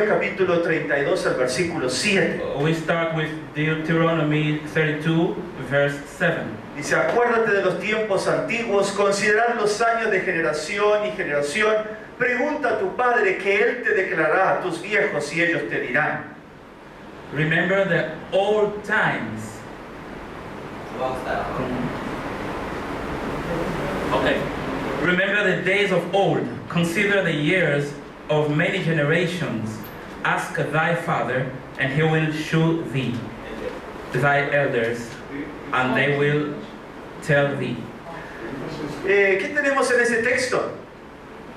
Deuteronomio capítulo 32, el versículo 7. We start with Deuteronomy 32, verse 7. Dice, acuérdate de los tiempos antiguos, considerad los años de generación y generación. Pregunta a tu padre que él te declarará a tus viejos y ellos te dirán. Remember the old times. Okay. Remember the days of old. Consider the years of many generations. Ask thy father, and he will shew thee thy elders, and they will tell thee. ¿Qué tenemos en ese texto?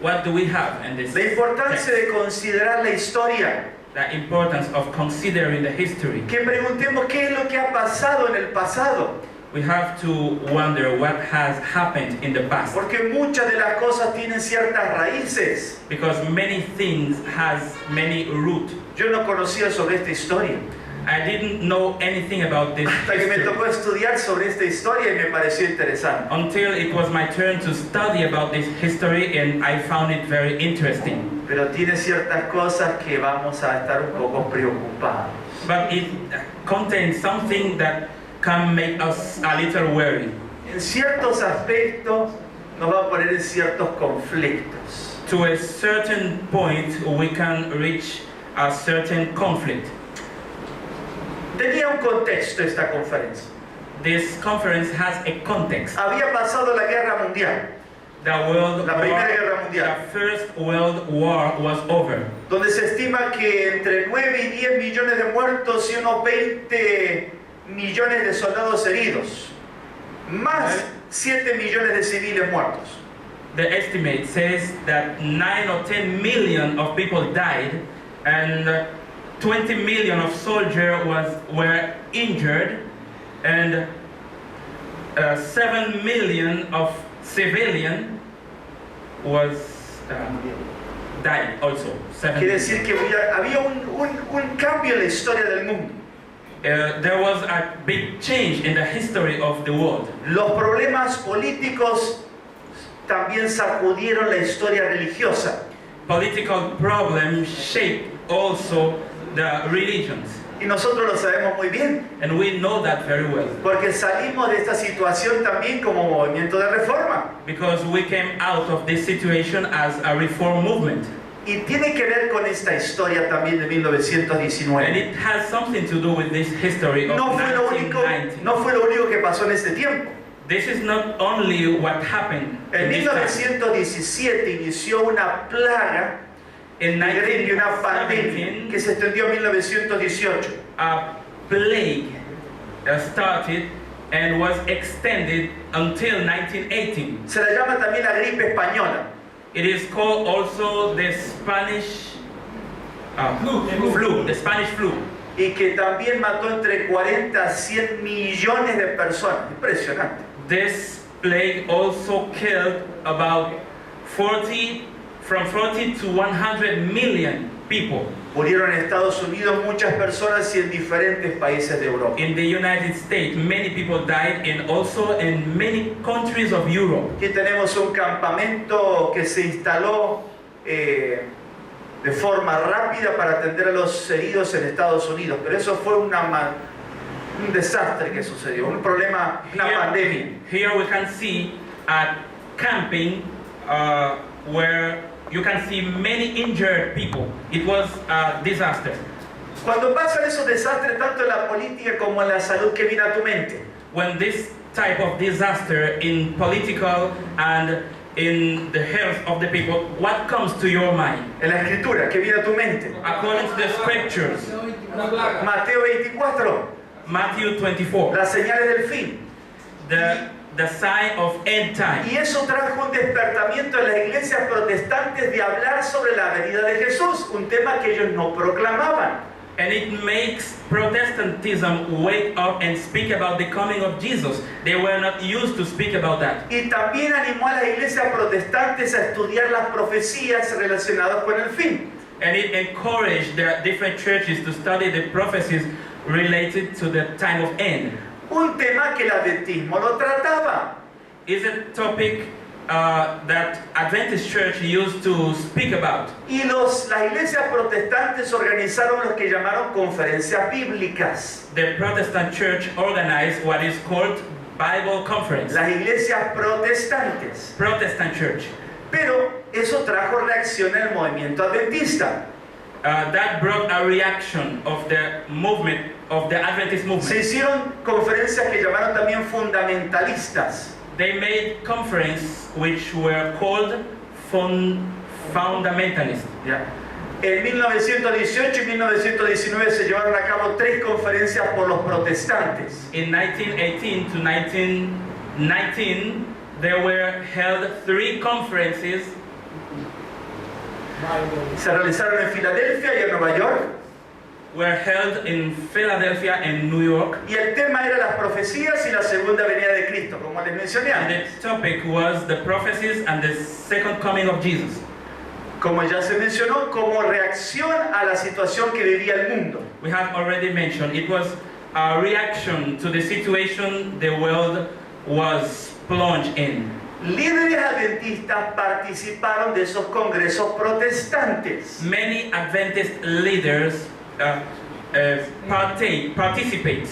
What do we have in this La importancia text? de considerar la historia. The importance of considering the history. Que preguntemos qué es lo que ha pasado en el pasado. We have to wonder what has happened in the past, Porque muchas de las cosas tienen ciertas raíces. because many things has many root. Yo no conocía sobre esta historia. I didn't know anything about this Hasta que me history tocó estudiar sobre esta historia y me pareció interesante. until it was my turn to study about this history, and I found it very interesting. Pero tiene ciertas cosas que vamos a estar un poco preocupados. But it contains something that can make us a little worried. En ciertos aspectos nos va a poner en ciertos conflictos. To a certain point, we can reach a certain conflict. Tenía un contexto esta conferencia. This conference has a context. Había pasado la guerra mundial, La Primera Guerra Mundial. The First World War was over. donde se estima que entre 9 y 10 millones de muertos y unos 20 millones de soldados heridos, más 7 millones de civiles muertos. The estimate says that 9 or 10 million of people died, and 20 million of soldiers were injured, and 7 million of civilian died also. 7 Quiere million. decir que había un cambio en la historia del mundo. There was a big change in the history of the world. Los problemas políticos también sacudieron la historia religiosa. Political problems shaped also the religions, Y nosotros lo sabemos muy bien, and we know that very well, porque salimos de esta situación también como movimiento de reforma. because we came out of this situation as a reform movement, Y tiene que ver con esta historia también de and 1919. it has something to do with this history of No fue lo 1990. único que pasó en este tiempo. This is not only what happened En in this time. 1917 inició una plaga In de gripe, una pandemia 1917, que se extendió a 1918. a plague started and was extended until 1918. Se la llama también la gripe española. It is called also the Spanish flu, the Spanish flu, Y que también mató entre 40 a 100 millones de personas. Impresionante. This plague also killed about 40 to 100 million people. Murieron en Estados Unidos muchas personas y en diferentes países de Europa. In the United States, many people died, and also in many countries of Europe. Aquí tenemos un campamento que se instaló de forma rápida para atender a los heridos en Estados Unidos. Pero eso fue un desastre que sucedió, un problema, una pandemia. Here we can see a camping where you can see many injured people. It was a disaster. Cuando pasan esos desastres, tanto en la política como en la salud, ¿qué viene a tu mente? When this type of disaster in political and in the health of the people, what comes to your mind? En la escritura, ¿qué viene a tu mente? According to the scriptures, Mateo 24, Matthew 24, las señales del fin. the sign of end time. Y eso trajo un despertamiento en las iglesias protestantes de hablar sobre la venida de Jesús, un tema que ellos no proclamaban. And it makes Protestantism wake up and speak about the coming of Jesus. They were not used to speak about that. Y también animó a las iglesias protestantes a estudiar las profecías relacionadas con el fin. And it encouraged the different churches to study the prophecies related to the time of end. Un tema que el adventismo no trataba. Is a topic that Adventist Church used to speak about. Y las iglesias protestantes organizaron los que llamaron conferencias bíblicas. The Protestant Church organized what is called Bible Conference. Las iglesias protestantes. Protestant Church. Pero eso trajo reacción en el movimiento adventista. That brought a reaction of the movement, of the Adventist Se movement. hicieron conferencias que llamaron también fundamentalistas. They made conferences which were called fundamentalist. ¿Ya? En 1918 y 1919 se llevaron a cabo 3 conferencias por los protestantes. In 1918 to 1919, there were held 3 conferences. Se realizaron en Filadelfia y en Nueva York. Were held in Philadelphia and New York. Y el tema era las profecías y la segunda venida de Cristo, como les mencioné And antes. the topic was the prophecies and the second coming of Jesus. Como ya se mencionó, como reacción a la situación que vivía el mundo. We have already mentioned it was a reaction to the situation the world was plunged in. Líderes adventistas participaron de esos congresos protestantes. Many Adventist leaders participate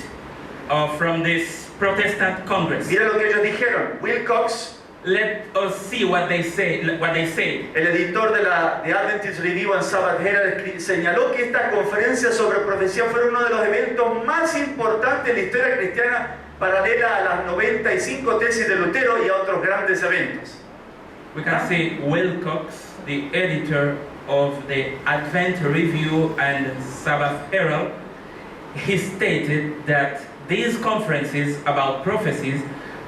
from this Protestant Congress. Mira lo que ellos dijeron. Wilcox, Let us see what they say. el editor de Adventist Review and Sabbath Herald, señaló que esta conferencia sobre profecía fue uno de los eventos más importantes en la historia cristiana, paralela a las 95 tesis de Lutero y a otros grandes eventos. We can see Wilcox, the editor of the Advent Review and Sabbath Herald, he stated that these conferences about prophecies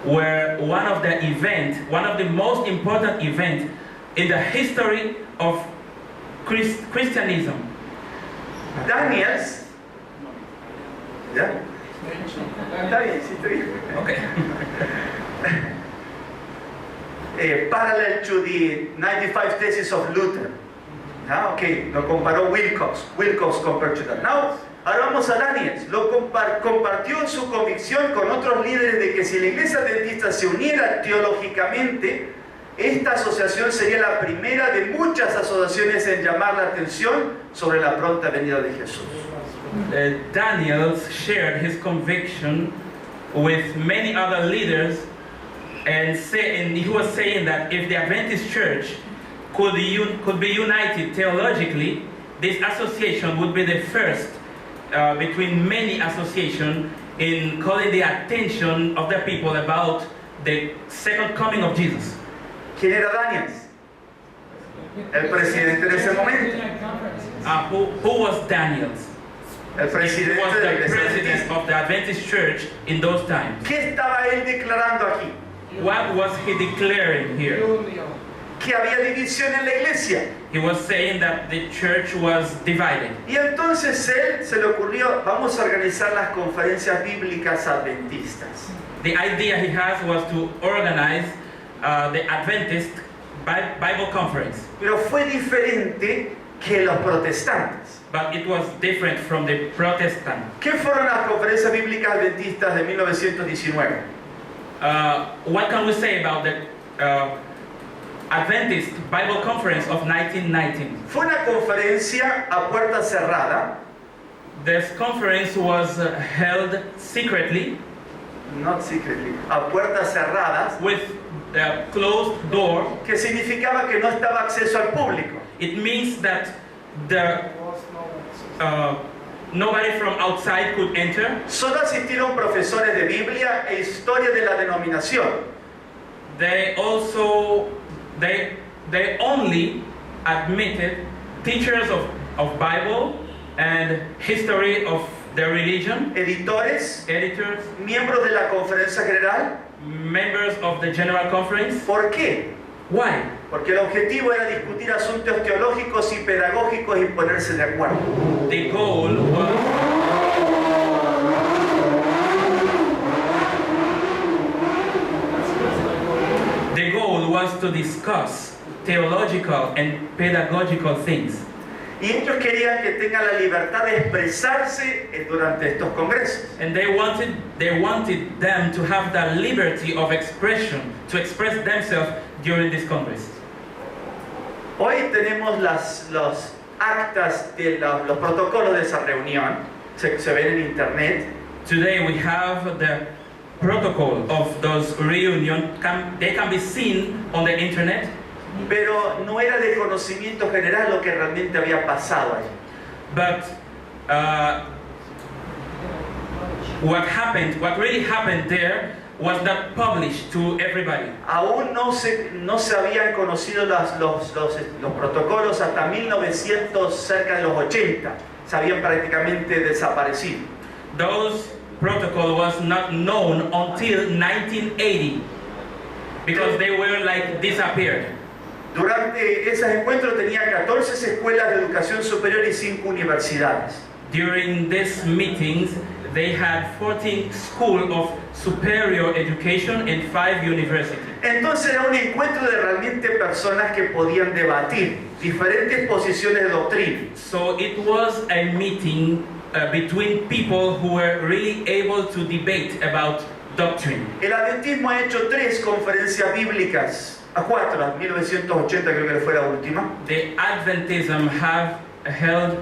were one of the most important events in the history of Christianism. Daniels, ¿ya? Está bien, sí, está bien. Okay. Parallel to the 95 Theses of Luther. Ok, lo comparó Wilcox compared to that. Now, ahora vamos a Daniels. Lo compartió su convicción con otros líderes de que si la iglesia adventista se uniera teológicamente, esta asociación sería la primera de muchas asociaciones en llamar la atención sobre la pronta venida de Jesús. Daniels shared his conviction with many other leaders, and he was saying that if the Adventist Church could be united theologically, this association would be the first between many associations in calling the attention of the people about the second coming of Jesus. ¿Quién era Daniels? El presidente de ese momento. Who was Daniels? El He was presidente de la the iglesia president adventista. of the Adventist Church in those times. ¿Qué estaba él declarando aquí? What was he declaring here? Que había división en la iglesia. He was saying that the church was divided. Y entonces él se le ocurrió, vamos a organizar las conferencias bíblicas adventistas. The idea he has was to organize the Adventist Bible Conference, Pero fue diferente que los protestantes. but it was different from the Protestant. ¿Qué fueron las conferencias bíblicas adventistas de 1919? What can we say about the Adventist Bible Conference of 1919? Fue una conferencia a puerta cerrada, This conference was held secretly not secretly, a puertas cerradas, with a closed door. que significaba que no estaba acceso al público. It means that nobody from outside could enter. Solo asistieron profesores de Biblia e historia de la denominación. They only admitted teachers of Bible and history of their religion, Editores, editors, miembros de la conferencia general. members of the General Conference. ¿Por qué? Why? Porque el objetivo era discutir asuntos teológicos y pedagógicos y ponerse de acuerdo. The goal was to discuss theological and pedagogical things. Y ellos querían que tengan la libertad de expresarse durante estos congresos. And they wanted them to have the liberty of expression, to express themselves during this Congress. Hoy tenemos los actas de los protocolos de esa reunión, se ven en internet. Today we have the protocol of those reunions. They can be seen on the internet. Pero no era de conocimiento general lo que realmente había pasado ahí. But what really happened there was not published to everybody. Aún no se habían conocido los protocolos hasta 1900, cerca de los 80. Se habían prácticamente desaparecido. Those protocol was not known until 1980 because they were like disappeared. Durante esos encuentros tenía 14 escuelas de educación superior y 5 universidades. During these meetings, they had 14 schools of superior education and 5 universities. Entonces era un encuentro de realmente personas que podían debatir diferentes posiciones de doctrina. So it was a meeting between people who were really able to debate about doctrine. El adventismo ha hecho 3 conferencias bíblicas. A 4, 1980 creo que fue la última. The Adventism have held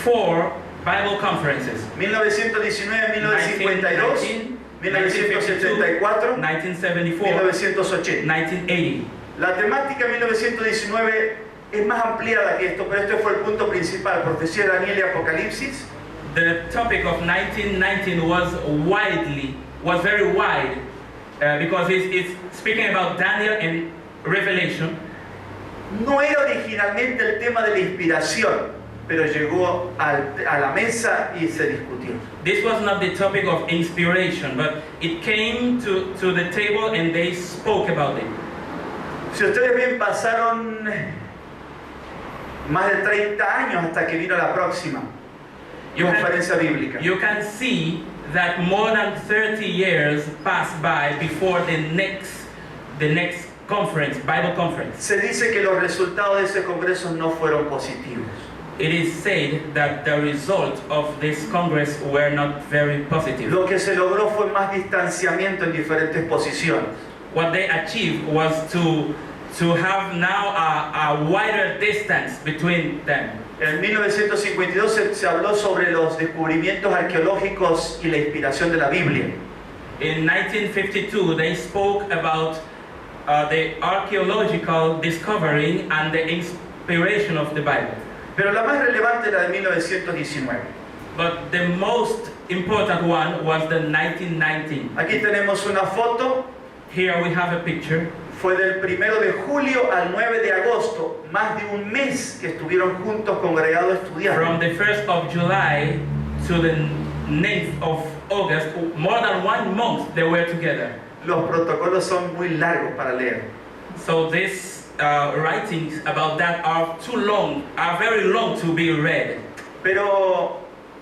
4 Bible conferences. 1919, 1952, 1974, 1974, 1980. 1980. La temática 1919 es más ampliada que esto, pero este fue el punto principal, profecía de Daniel y Apocalipsis. The topic of 1919 was very wide. Because it's speaking about Daniel and Revelation. No era originalmente el tema de la inspiración, pero llegó a la mesa y se discutió. This was not the topic of inspiration, but it came to the table and they spoke about it. Si ustedes ven, pasaron más de 30 años hasta que vino la próxima conferencia bíblica. You can see that more than 30 years passed by before the next conference, Bible conference. Se dice que los resultados de ese congreso no fueron positivos. It is said that the result of this congress were not very positive. Lo que se logró fue más distanciamiento en diferentes posiciones. What they achieved was to have now a wider distance between them. En 1952 se habló sobre los descubrimientos arqueológicos y la inspiración de la Biblia. In 1952, they spoke about the archaeological discovering and the inspiration of the Bible. Pero la más relevante era de 1919. But the most important one was the 1919. Aquí tenemos una foto. Here we have a picture. Fue del 1 de julio al 9 de agosto, más de un mes que estuvieron juntos congregados estudiando. From the 1st of July to the 9th of August, more than 1 month they were together. Los protocolos son muy largos para leer. So these writings about that are very long to be read. Pero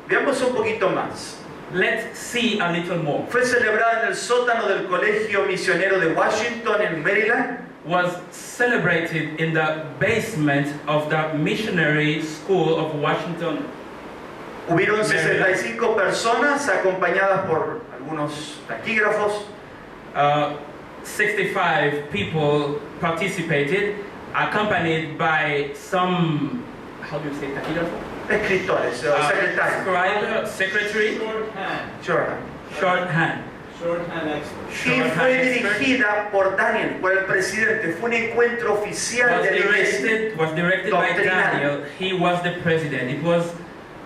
veamos un poquito más. Let's see a little more. Fue celebrada en el sótano del Colegio Misionero de Washington en Maryland. Was celebrated in the basement of the Missionary School of Washington. Hubieron 65 personas acompañadas por algunos taquígrafos. 65 people participated, accompanied by some, how do you say, taquígrafo? Escritores, secretarios. Secretary. Shorthand. Y fue dirigida por Daniel, por el presidente. Fue un encuentro oficial de la iglesia. Was directed by Daniel. He was the president. It was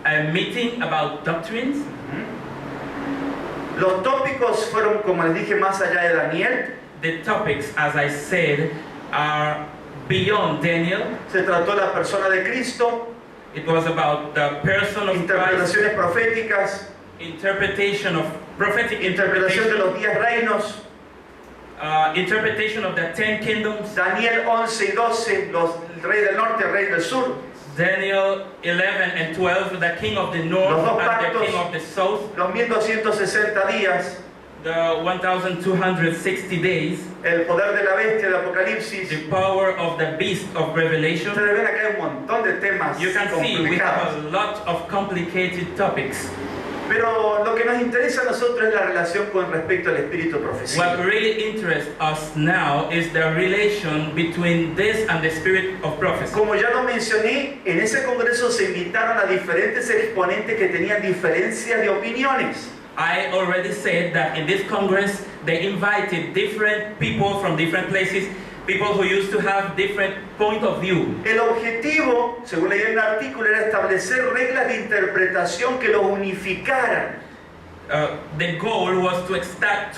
a meeting about doctrines. Los tópicos fueron, como les dije, más allá de Daniel. The topics, as I said, are beyond Daniel. Se trató la persona de Cristo. It was about the person of interpretaciones Christ. Proféticas. Interpretation of prophetic interpretación de los 10 reinos. Interpretation of the 10 kingdoms. Daniel 11 y 12, el rey del norte, el rey del sur. Daniel 11 and 12, the king of the north and the king of the south. Los 1260 días. the 1260 days, el poder de la bestia de Apocalipsis. the power of the beast of Revelation. Ustedes ven acá hay un montón de temas You can see we have complicados. a lot of complicated topics. Pero lo que nos interesa a nosotros es la relación con respecto al espíritu What profecía. really interests us now is the relation between this and the spirit of prophecy. Como ya lo mencioné, en ese congreso se invitaron a diferentes exponentes que tenían diferencias de opiniones. I already said that in this Congress they invited different people from different places, people who used to have different point of view. El objetivo, según leí en el artículo, era establecer reglas de interpretación que los unificaran. The goal was to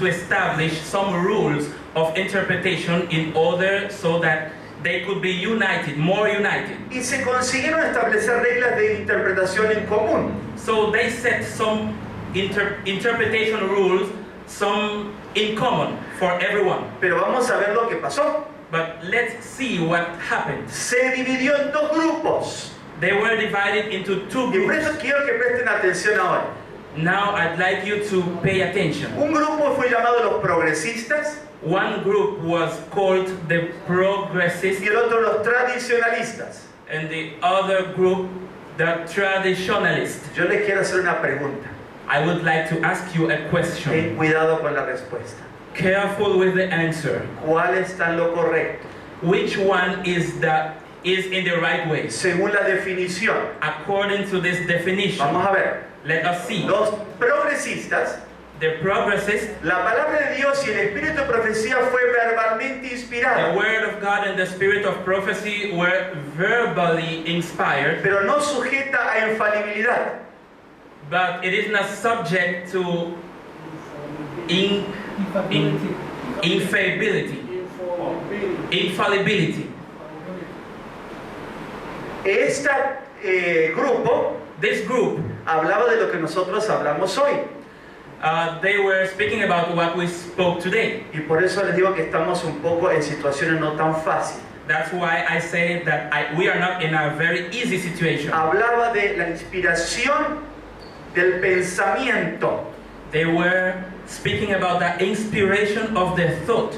establish some rules of interpretation in order so that they could be united, more united. Y se consiguieron establecer reglas de interpretación en común. So they set some interpretation rules, some in common for everyone. Pero vamos a ver lo que pasó. But let's see what happened. Se dividió en dos grupos. They were divided into two Y por groups. eso quiero que presten atención ahora. Now I'd like you to pay attention. Un grupo fue llamado los progresistas One group was called the progressists, y el otro los tradicionalistas. and the other group the traditionalists. Yo les quiero hacer una pregunta. I would like to ask you a question. Ten cuidado con la respuesta. Careful with the answer. ¿Cuál está en lo correcto? Which one is in the right way? Según la definición. According to this definition, Vamos a ver. let us see. Los progresistas, The progressists, la palabra de Dios y el espíritu de profecía fue verbalmente the inspirado, word of God and the spirit of prophecy were verbally inspired, pero no sujeta a infalibilidad. but it is not subject to infallibility. Infallibility. Este grupo This group, hablaba de lo que nosotros hablamos hoy. they were speaking about what we spoke today. Y por eso les digo que estamos un poco en situaciones no tan fáciles. That's why I say that we are not in a very easy situation. Hablaba de la inspiración del pensamiento. They were speaking about the inspiration of the thought,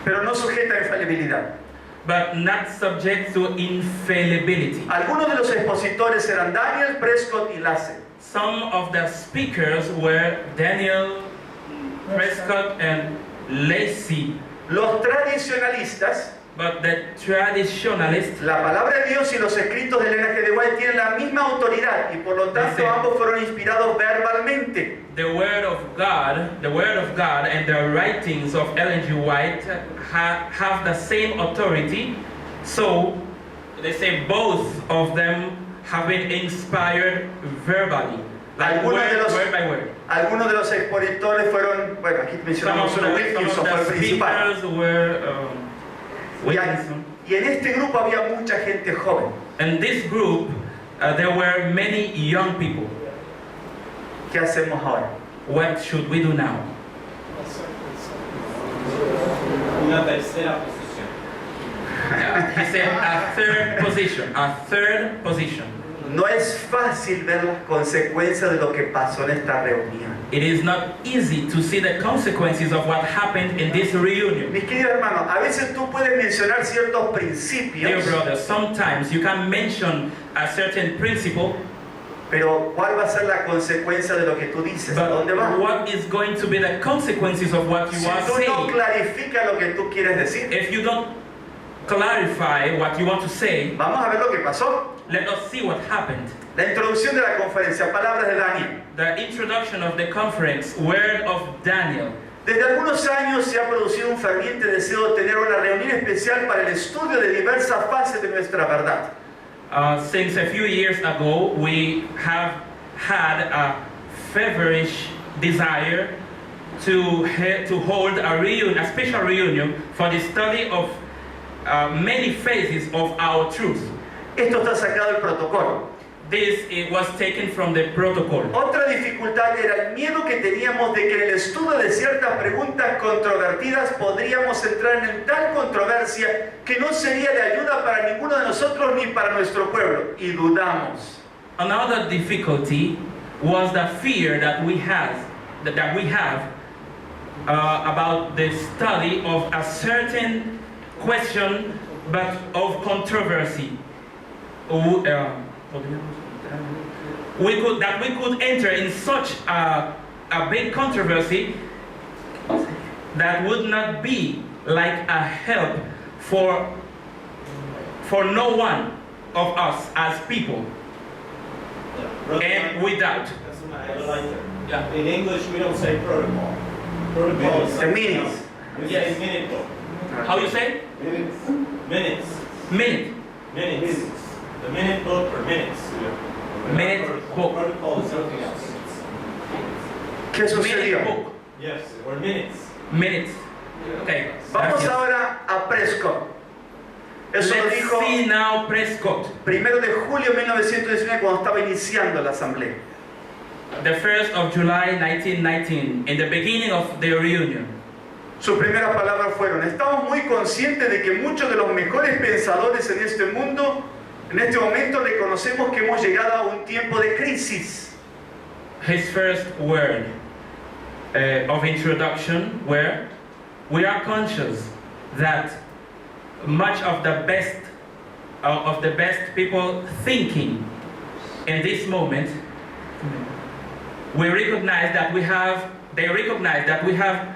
Pero no sujeta a infalibilidad. but not subject to infallibility. Algunos de los expositores eran Daniel, Prescott y Lasse. Some of the speakers were Daniel, Prescott, and Lacey, Los tradicionalistas, but the traditionalists, la palabra de Dios y los escritos de Elena G. de White tienen la misma autoridad y por lo tanto Sí. ambos fueron inspirados verbalmente. the word of God and the writings of Ellen G. White have the same authority. So they say both of them have been inspired verbally, like word by word. Algunos de los expositores fueron, bueno, aquí Some mencionamos of uno, the Wilkinson fue el principal. speakers were Wilkinson. Y en este grupo había mucha gente joven. In this group, there were many young people. ¿Qué hacemos ahora? What should we do now? Una tercera posición. He said a third position. No es fácil ver las consecuencias de lo que pasó en esta reunión. It is not easy to see the consequences of what happened in this reunion. Mis queridos hermanos, a veces tú puedes mencionar ciertos Dear principios, brothers, sometimes you can mention a certain principle, pero ¿cuál va a ser la consecuencia de lo que tú dices? ¿A but dónde va? what is going to be the consequences of what you Si are tú no saying? clarificas lo que tú quieres decir, If you don't clarify what you want to say, vamos a ver lo que pasó. let us see what happened. La introducción de la conferencia, palabras de Daniel. The introduction of the conference, Word of Daniel. Desde algunos años se ha producido un ferviente deseo de tener una reunión especial para el estudio de diversas fases de nuestra verdad. Since a few years ago, we have had a feverish desire to hold a special reunion for the study of many phases of our truth. Esto está sacado del protocolo. It was taken from the protocol. Otra dificultad era el miedo que teníamos de que en el estudio de ciertas preguntas controvertidas podríamos entrar en tal controversia que no sería de ayuda para ninguno de nosotros ni para nuestro pueblo. Y dudamos. Another difficulty was the fear that we had that we have about the study of a certain question, but of controversy. We could enter in such a big controversy that would not be like a help for no one of us as people. And without. Yeah. In English, we don't say protocol. Protocol is The minutes. We say minute book. How you say? Minutes. Minute. Minutes. The minute book or minutes. Minute book. Protocol is something else. ¿Qué sucedió? Minute book. Yes, or minutes. Minutes. Okay. Vamos Gracias. ahora a Prescott. Eso lo Let's dijo see now Prescott. 1 de julio de 1919 cuando estaba iniciando la asamblea. The 1st of July 1919, in the beginning of the reunion. Sus primeras palabras fueron: estamos muy conscientes de que muchos de los mejores pensadores en este mundo, en este momento reconocemos que hemos llegado a un tiempo de crisis. His first word of introduction were, we are conscious that much of the best people thinking in this moment, they recognize that we have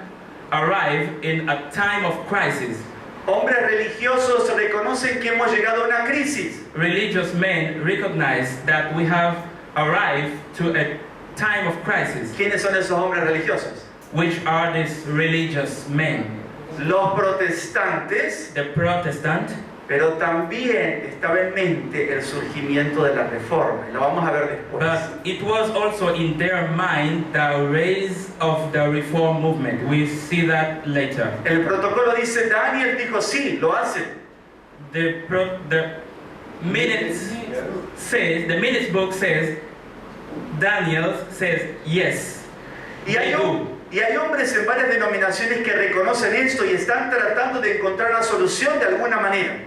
arrived in a time of crisis. Hombres religiosos reconocen que hemos llegado a una crisis. Religious men recognize that we have arrived to a time of crisis. ¿Quiénes son esos hombres religiosos? Which are these religious men? Los protestantes, The Protestant, pero también estaba en mente el surgimiento de la reforma, y lo vamos a ver después. but it was also in their mind the rise of the reform movement. We see that later. El protocolo dice, Daniel dijo, sí, lo hacen. The minutes book says, Daniel says yes. Y They hay, do. y hay hombres en varias denominaciones que reconocen esto y están tratando de encontrar una solución de alguna manera.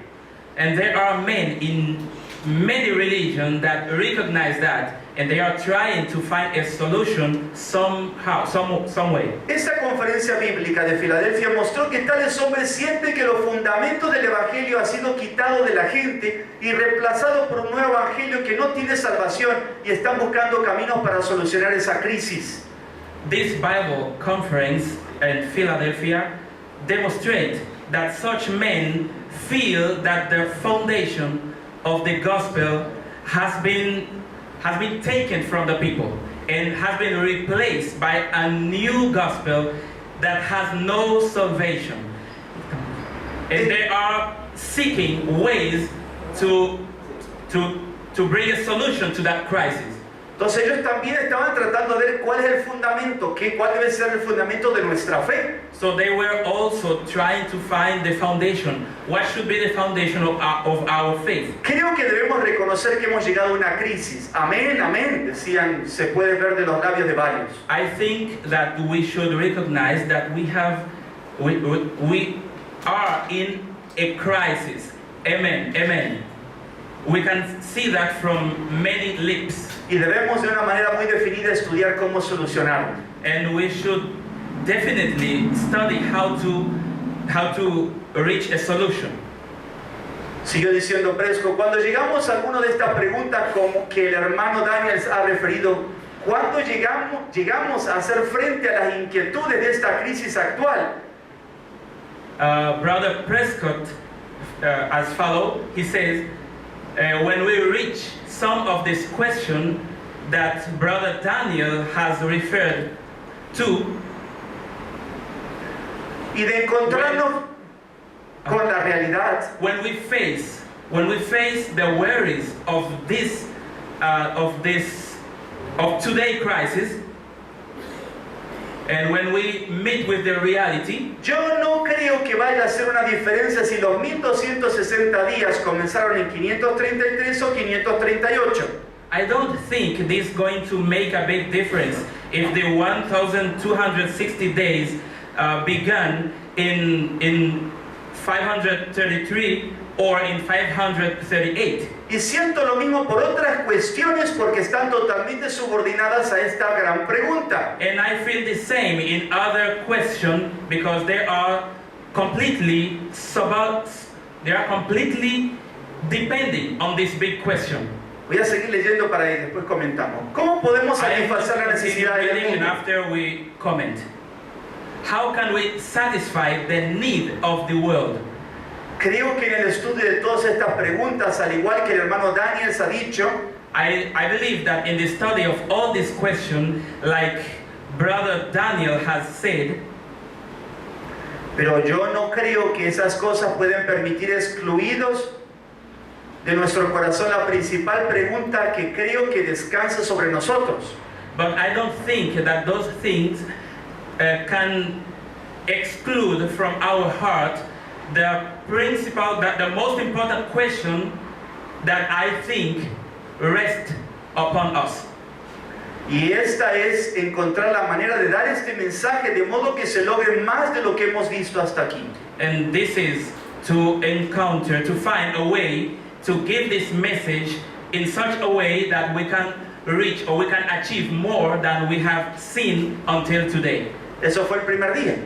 And there are men in many religions that recognize that, and they are trying to find a solution somehow, some way. Esta conferencia bíblica de Filadelfia mostró que tales hombres sienten que los fundamentos del Evangelio han sido quitados de la gente y reemplazados por un nuevo Evangelio que no tiene salvación y están buscando caminos para solucionar esa crisis. This Bible conference in Philadelphia demonstrates that such men feel that the foundation of the gospel has been taken from the people and has been replaced by a new gospel that has no salvation. And they are seeking ways to bring a solution to that crisis. Entonces ellos también estaban tratando de ver cuál es el fundamento, cuál debe ser el fundamento de nuestra fe. So they were also trying to find the foundation. What should be the foundation of our faith? Creo que debemos reconocer que hemos llegado a una crisis. Amén, amén, decían, se puede ver de los labios de varios. I think that we should recognize that we are in a crisis. Amen, amen. We can see that from many lips. Y debemos de una manera muy definida estudiar cómo solucionarlo. And we should definitely study how to reach a solution. Siguió diciendo Prescott, cuando llegamos a alguna de estas preguntas como que el hermano Daniel ha referido, ¿cuándo llegamos a hacer frente a las inquietudes de esta crisis actual? Brother Prescott, as follow, he says, when we reach some of this question that Brother Daniel has referred to, y de encontrarnos con la realidad, when we face the worries of today crisis, and when we meet with the reality, yo no creo que vaya a hacer una diferencia si los 1260 días comenzaron en 533 o 538. I don't think this is going to make a big difference if the 1,260 days began in 533 or in 538. Y siento lo mismo por otras cuestiones porque están totalmente subordinadas a esta gran pregunta. And I feel the same in other questions because they are completely depending on this big question. Voy a seguir leyendo para y después comentamos. ¿Cómo podemos I am satisfacer la necesidad del reading and mundo? after we comment. How can we satisfy the need of the world? Creo que en el estudio de todas estas preguntas, al igual que el hermano Daniel ha dicho, I believe that in the study of all these questions, like Brother Daniel has said, pero yo no creo que esas cosas pueden permitir excluidos de nuestro corazón la principal pregunta que creo que descansa sobre nosotros. but I don't think that those things can exclude from our heart the most important question that I think rests upon us. Y esta es encontrar la manera de dar este mensaje de modo que se logre más de lo que hemos visto hasta aquí. And this is to find a way to give this message in such a way that we can reach or we can achieve more than we have seen until today. Eso fue el primer día.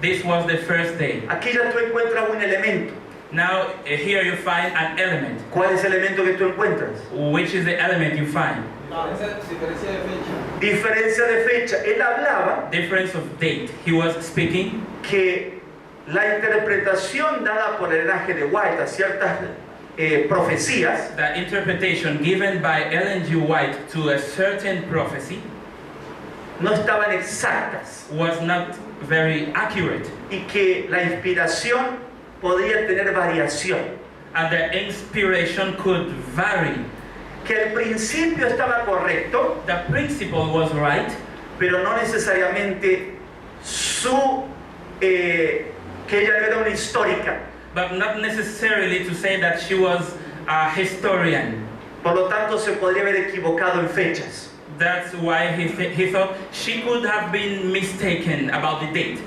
This was the first day. Aquí ya tú encuentras un elemento. Now here you find an element. ¿Cuál es el elemento que tú encuentras? Which is the element you find? Diferencia de fecha. Diferencia de fecha. Él hablaba Difference of date. He was speaking que la interpretación dada por el linaje de White a ciertas profecías the interpretation given by Ellen G. White to a certain prophecy no estaban exactas was not very accurate, y que la inspiración podía tener variación, and the inspiration could vary. que el principio estaba correcto, The principle was right, pero no necesariamente que ella no era una histórica. but not necessarily to say that she was a historian. Por lo tanto, se podría haber equivocado en fechas. That's why he thought she could have been mistaken about the date.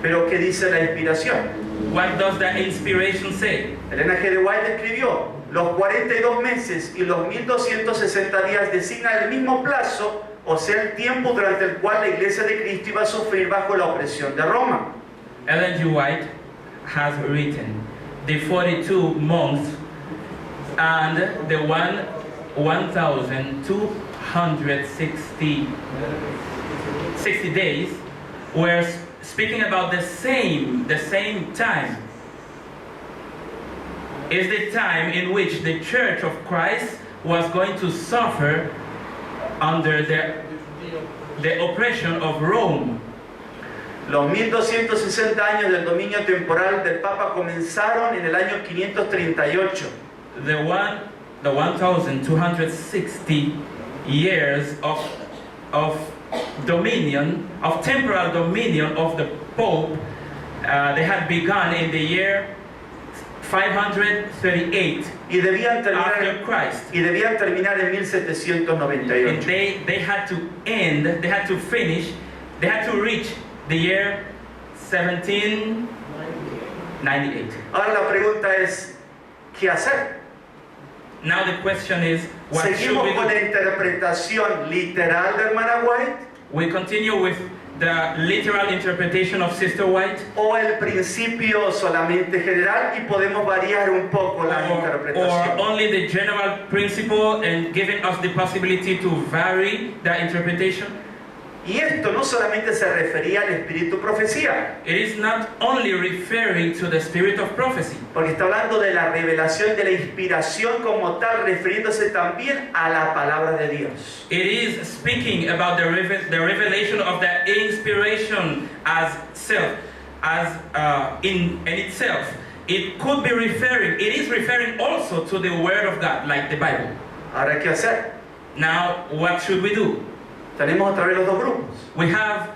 Pero ¿qué dice la inspiración? What does the inspiration say? Elena G. de White escribió: los 42 meses y los 1260 días designan el mismo plazo, o sea, el tiempo durante el cual la Iglesia de Cristo iba a sufrir bajo la opresión de Roma. Ellen G. White has written the 42 months and the 1,260 days were speaking about the same time. Is the time in which the Church of Christ was going to suffer under the oppression of Rome. Los 1260 años del dominio temporal del Papa comenzaron en el año 538. The 1,260 years of dominion, of temporal dominion of the Pope, they had begun in the year 538 y debían after Christ. terminar en And 1798. they had to end, they had to finish, they had to reach the year 1798. Ahora la pregunta es, ¿qué hacer? Now the question is, what should ¿Seguimos we con do? la interpretación literal de hermana White We continue with the literal interpretation of Sister White, o el principio solamente general y podemos variar un poco la or interpretación? only the general principle and giving us the possibility to vary the interpretation? Y esto no solamente se refería al espíritu profecía, It is not only referring to the spirit of prophecy, porque está hablando de la revelación, de la inspiración como tal, refiriéndose también a la palabra de Dios. it is speaking about the revelation of the inspiration as self, as in itself. It could be referring, it is referring also to the Word of God, like the Bible. Ahora, ¿qué hacer? Now, what should we do? Tenemos otra vez los dos grupos. We have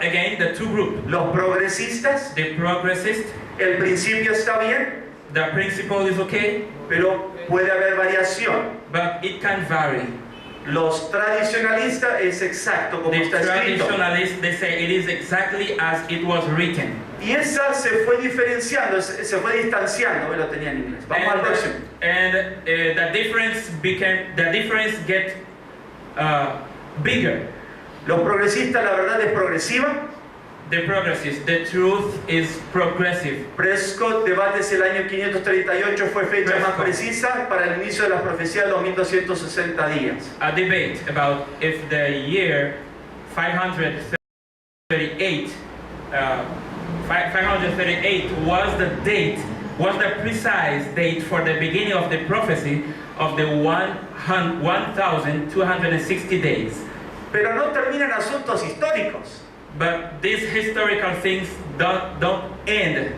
again the two groups. Los progresistas, The progressist, el principio está bien, the principle is okay, pero puede haber variación. but it can vary. Los tradicionalistas es exacto como The está escrito. traditionalists, they say it is exactly as it was written. Y esa se fue diferenciando, se fue distanciando. Lo tenía en inglés. Vamos al próximo. The difference get bigger. Los progresistas, la verdad es progresiva. The progressives, the truth is progressive. Prescott, debates el año 538 fue fecha más Prescott. precisa para el inicio de las profecías de los 1260 días. A debate about if the year 538 was the precise date for the beginning of the prophecy of the 1260 days. Pero no terminan asuntos históricos. But these historical things don't end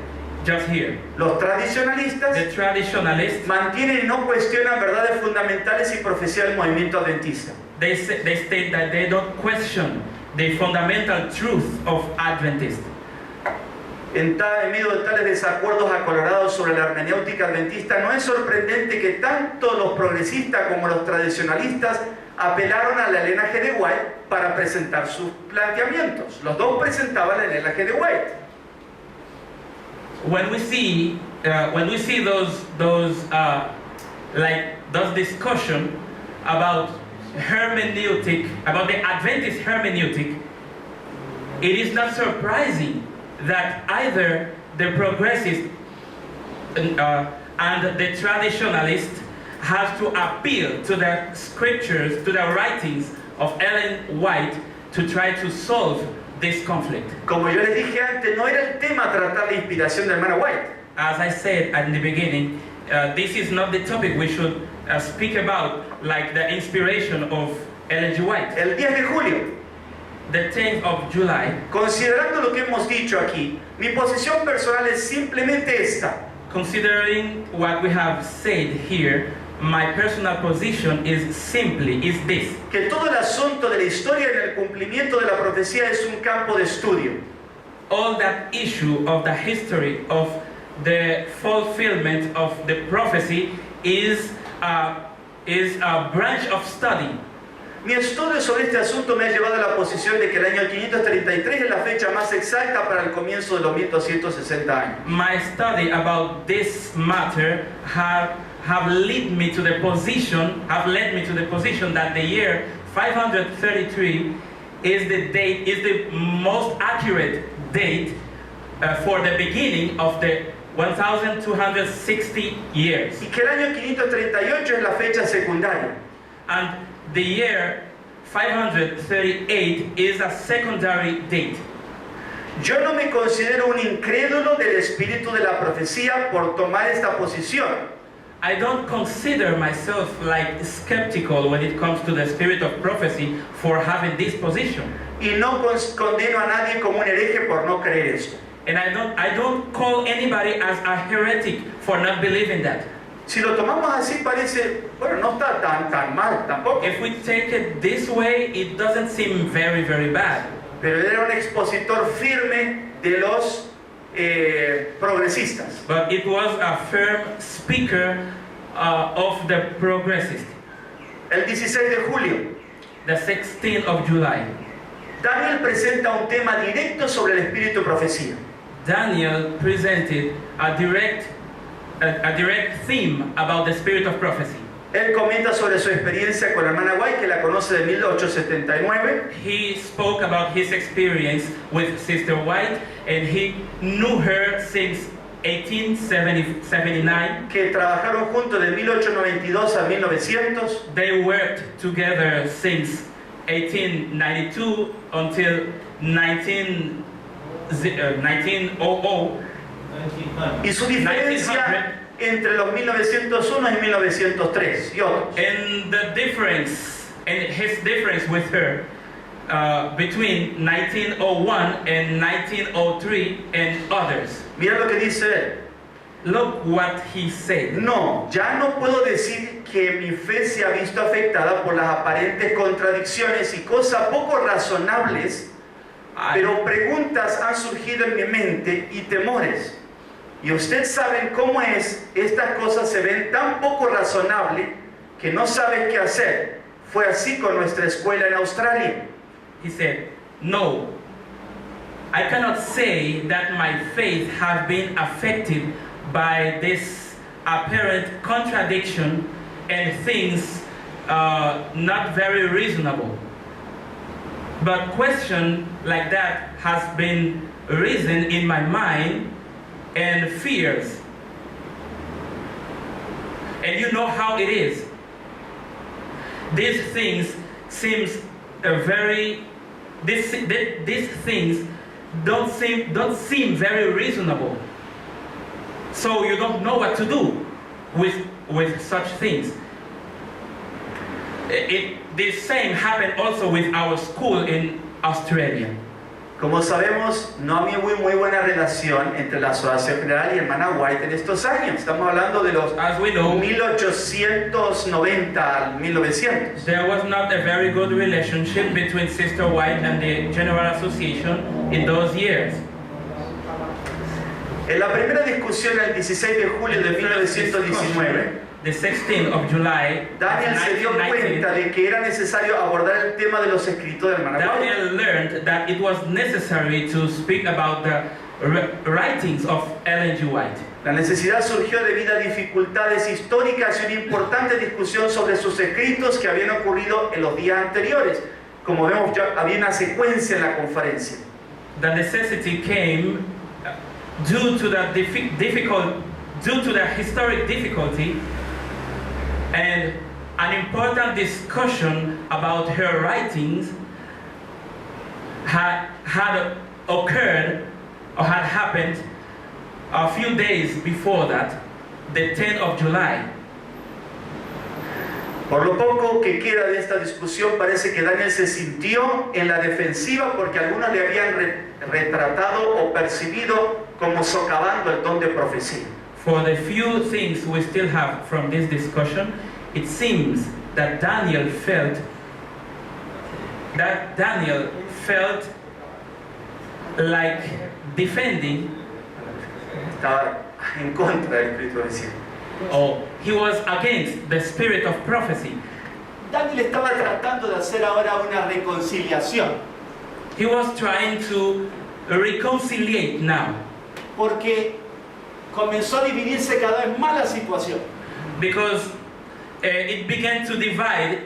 just here. Los tradicionalistas The traditionalists, mantienen y no cuestionan verdades fundamentales y profecía del movimiento adventista. they state that they don't question the fundamental truth of Adventists. En medio de tales desacuerdos acolorados sobre la hermenéutica adventista, no es sorprendente que tanto los progresistas como los tradicionalistas apelaron al Ellen G. White para presentar sus planteamientos. Los dos presentaban el Ellen G. White. When we see those discussion about hermeneutic, about the Adventist hermeneutic, it is not surprising that either the progressists and the traditionalists have to appeal to the scriptures, to the writings of Ellen White to try to solve this conflict. Como yo les dije antes, no era el tema tratar la inspiración de hermana White. As I said at the beginning, this is not the topic we should speak about, like the inspiration of Ellen G. White. El 10 de julio, The 10th of July, considerando lo que hemos dicho aquí, mi posición personal es simplemente esta. considering what we have said here, my personal position is this. Que todo el asunto de la historia en el cumplimiento de la profecía es un campo de estudio. All that issue of the history of the fulfillment of the prophecy is a branch of study. Mi estudio sobre este asunto me ha llevado a la posición de que el año 533 es la fecha más exacta para el comienzo de los 1260 años. My study about this matter have led me to the position that the year 533 is the most accurate date for the beginning of the 1260 years. Y que el año 538 es la fecha secundaria. And the year 538 is a secondary date. Yo no me considero un incrédulo del espíritu de la profecía por tomar esta posición. I don't consider myself like skeptical when it comes to the spirit of prophecy for having this position. Y no condeno a nadie como un hereje por no creer esto. And I don't call anybody as a heretic for not believing that. Si lo tomamos así parece, bueno, no está tan mal tampoco. If we take it this way, it doesn't seem very, very bad. Pero él era un expositor firme de los progresistas. But it was a firm speaker of the progressists. El 16 de julio, The 16th of July, Daniel presenta un tema directo sobre el espíritu de profecía. Daniel presented a direct theme about the spirit of prophecy. Él comenta sobre su experiencia con la hermana White, que la conoce de 1879, He spoke about his experience with Sister White, and he knew her since 1879. que trabajaron juntos de 1892 a 1900, They worked together since 1892 until 1900. 1900. y su diferencia entre los 1901 y 1903 y otros. And his difference with her between 1901 and 1903 and others. Mira lo que dice él. Look what he said. No, ya no puedo decir que mi fe se ha visto afectada por las aparentes contradicciones y cosas poco razonables, pero preguntas han surgido en mi mente y temores. Y ustedes saben cómo es, estas cosas se ven tan poco razonables que no sabes qué hacer. Fue así con nuestra escuela en Australia. He said, no, I cannot say that my faith has been affected by this apparent contradiction and things not very reasonable. But question like that has been risen in my mind and fears. And you know how it is. These things seems these things don't seem very reasonable. So you don't know what to do with such things. The same happened also with our school in Australia. Como sabemos, no había muy buena relación entre la Asociación General y hermana White en estos años. Estamos hablando de los As we know, 1890 al 1900. there was not a very good relationship between Sister White and the General Association in those years. En la primera discusión el 16 de julio de 1919, The 16th of July, Daniel se dio 1919, cuenta de que era necesario abordar el tema de los escritos de hermana White. Daniel learned that it was necessary to speak about the writings of Ellen G. White. La necesidad surgió debido a dificultades históricas y una importante discusión sobre sus escritos que habían ocurrido en los días anteriores. Como vemos, ya había una secuencia en la conferencia. The necessity came due to the historic difficulty and an important discussion about her writings had occurred or had happened a few days before that, the 10th of July. Por lo poco que queda de esta discusión, parece que Daniel se sintió en la defensiva porque algunos le habían retratado o percibido como socavando el don de profecía. For the few things we still have from this discussion, it seems that Daniel felt like defending, Estaba en contra del espíritu de profecía. or he was against the spirit of prophecy. Daniel estaba tratando de hacer ahora una reconciliación, He was trying to reconciliate now, porque comenzó a dividirse cada vez más la situación. because it began to divide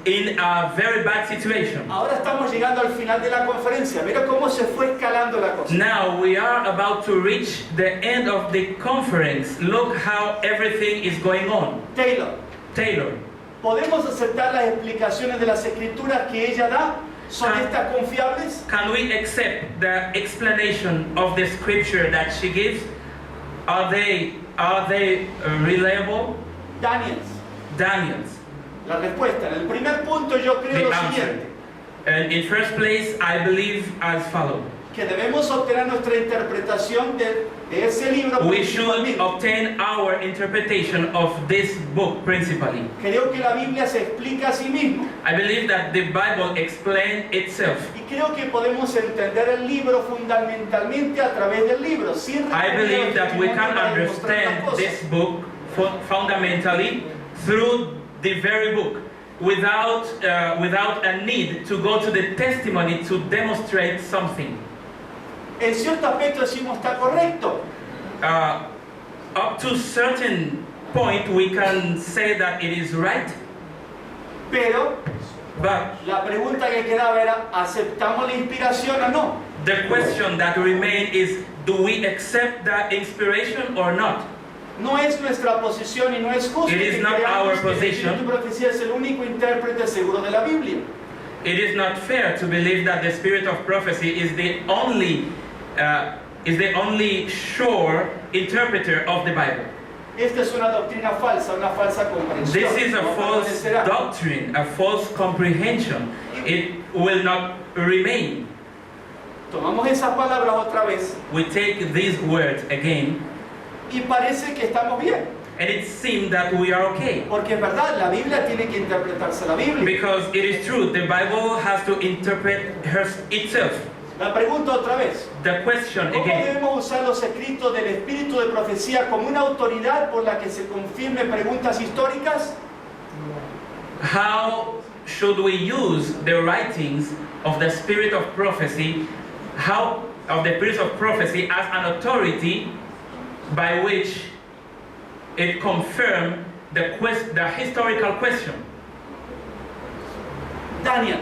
in a very bad situation. Ahora estamos llegando al final de la conferencia. Mira cómo se fue escalando la cosa. Now we are about to reach the end of the conference. Look how everything is going on. Taylor, ¿podemos aceptar las explicaciones de las escrituras que ella da? ¿Son estas confiables? Can we accept the explanation of the scripture that she gives? Are they reliable? Daniel's. La respuesta, en el primer punto yo creo The lo answer. siguiente, And in first place, I believe as follows. que debemos obtener nuestra interpretación de ese libro We should principalmente. obtain our interpretation of this book principally. Creo que la Biblia se explica a sí misma I believe that the Bible explains itself. y creo que podemos entender el libro fundamentalmente a través del libro, sin I believe that we can understand this book fundamentally through the very book, without a need to go to the testimony to demonstrate something. En cierto aspecto decimos está correcto, Up to certain point, we can say that it is right, pero but la pregunta que quedaba era, ¿aceptamos la inspiración o no? the question that remains is, do we accept that inspiration or not? No es nuestra posición y no es justo It is que not creamos our que el position. Espíritu de profecía es el único intérprete seguro de la Biblia. It is not fair to believe that the spirit of prophecy is the only sure interpreter of the Bible. Esta es una doctrina falsa, una falsa comprensión. This is a No false permanecerá. doctrine, a false comprehension. It will not remain. Tomamos esas palabras otra vez We take these words again, y parece que estamos bien. and it seems that we are okay. Porque es verdad, la Biblia tiene que interpretarse la Biblia. Because it is true, the Bible has to interpret itself. La pregunto otra vez. The question ¿Cómo again, debemos usar los escritos del Espíritu de Profecía como una autoridad por la que se confirmen preguntas históricas? how should we use the writings of the spirit of prophecy, of the spirit of prophecy as an authority by which it confirmed the historical question. Daniel.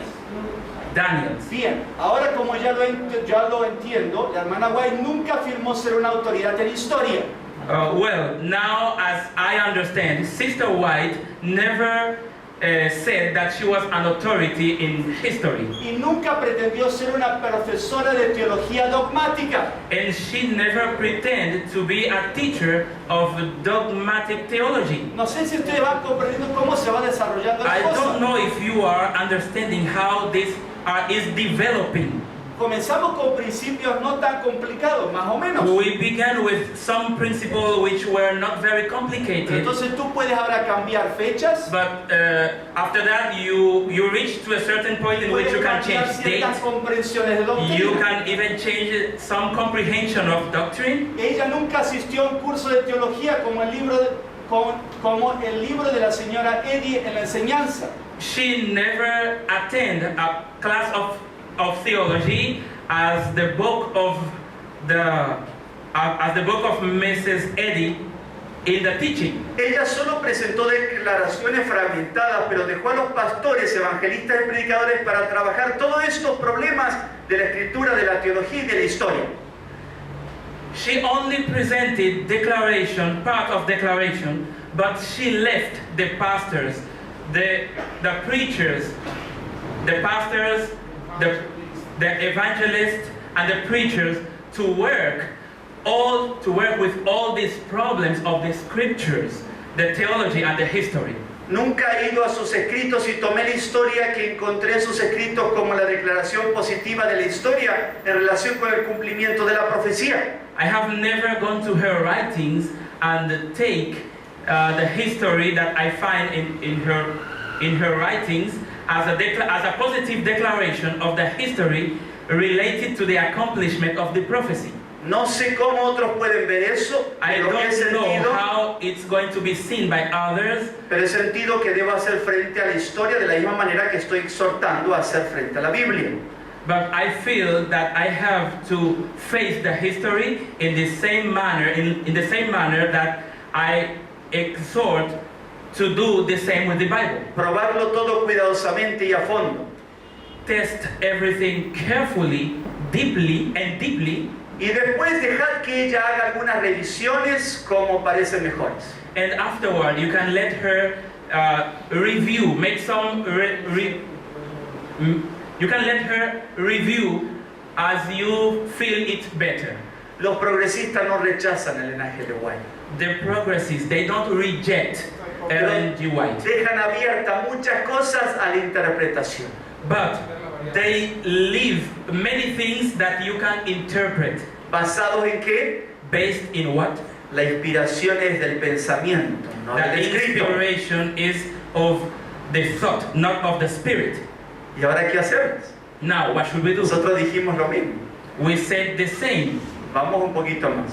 Daniel. Bien, ahora como ya lo entiendo, la hermana White nunca afirmó ser una autoridad en historia. Well, now as I understand, Sister White never said that she was an authority in history. Y nunca pretendió ser una profesora de teología dogmática. And she never pretended to be a teacher of dogmatic theology. No sé si ustedes van comprendiendo cómo se va desarrollando la I cosa. don't know if you are understanding how this is developing. Comenzamos con principios no tan complicados, más o menos. We began with some principles which were not very complicated. Entonces tú puedes ahora cambiar fechas. But after that, you reach to a certain point in which you can change ciertas dates. comprensiones de doctrina. You can even change some comprehension of doctrine. Ella nunca asistió a un curso de teología como el libro de la señora Eddy en la enseñanza. She never attended a class of theology as the book of Mrs. Eddy in the teaching. Ella solo presentó declaraciones fragmentadas, pero dejó a los pastores, evangelistas y predicadores para trabajar todos estos problemas de la escritura, de la teología y de la historia. She only presented part of declaration, but she left the pastors, the preachers, the pastors, the evangelists and the preachers to work with all these problems of the scriptures, the theology and the history. Nunca he ido a sus escritos y tomé la historia que encontré en sus escritos como la declaración positiva de la historia en relación con el cumplimiento de la profecía. I have never gone to her writings and take the history that I find in her writings as a positive declaration of the history related to the accomplishment of the prophecy. No sé cómo otros pueden ver eso, I pero he don't know sentido, how it's going to be seen by others, pero he sentido que debo hacer frente a la historia de la misma manera que estoy exhortando a hacer frente a la Biblia. but I feel that I have to face the history in the same manner, in the same manner that I exhort to do the same with the Bible. Probarlo todo cuidadosamente y a fondo. Test everything carefully, deeply, Y después dejad que ella haga algunas revisiones como parecen mejores. and afterward you can let her review, make some you can let her review as you feel it better. Los progresistas no rechazan el linaje de White. The progressives, they don't reject Ellen G. White, Dejan abiertas muchas cosas a la interpretación. but they leave many things that you can interpret. ¿Basados en qué? Based in what? La inspiración es del pensamiento, no That del the escrito. inspiration is of the thought, not of the spirit. ¿Y ahora qué hacemos? Now, what should we do? Nosotros dijimos lo mismo. We said the same. Vamos un poquito más.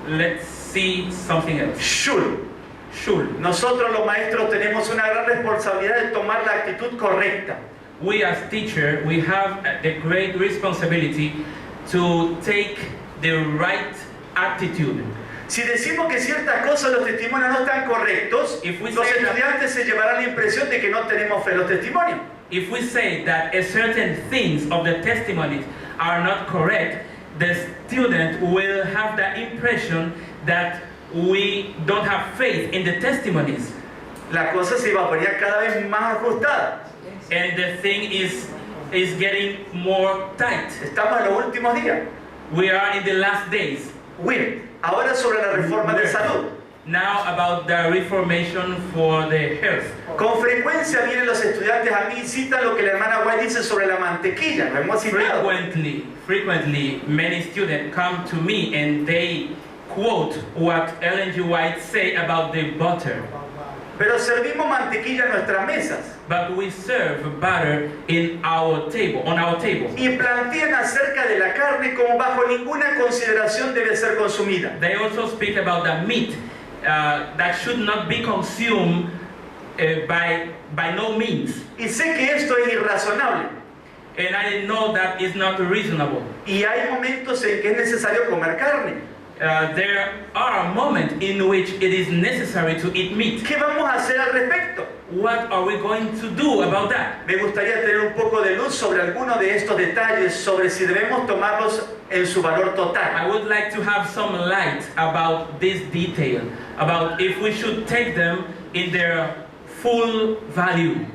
Let's see something else. Shul. Sure. Nosotros los maestros tenemos una gran responsabilidad de tomar la actitud correcta. We as teachers, we have the great responsibility to take the right attitude. Si decimos que ciertas cosas, los testimonios no están correctos, If we los say that- estudiantes se llevarán la impresión de que no tenemos fe en los testimonios. If we say that a certain things of the testimonies are not correct, the student will have the impression that we don't have faith in the testimonies. La cosa se va a poner cada vez más ajustada. And the thing is getting more tight. Estamos en los últimos días. We are in the last days. Will, ahora sobre la reforma de salud. Now about the reformation for the health. Con frecuencia vienen los estudiantes a mí y citan lo que la hermana White dice sobre la mantequilla. Lo hemos citado. Frequently, many students come to me and they quote what Ellen G. White say about the butter. Pero servimos mantequilla en nuestras mesas. But we serve butter on our table. Y plantean acerca de la carne como bajo ninguna consideración debe ser consumida. They also speak about the meat that should not be consumed by no means. Y sé que esto es irrazonable. And I know that is not reasonable. Y hay momentos en que es necesario comer carne. There are moments in which it is necessary to eat meat. ¿Qué vamos a hacer al respecto? What are we going to do about that? Me gustaría tener un poco de luz sobre algunos de estos detalles, sobre si debemos tomarlos en su valor I total. would like to have some light about this detail, about if we should take them in their full value.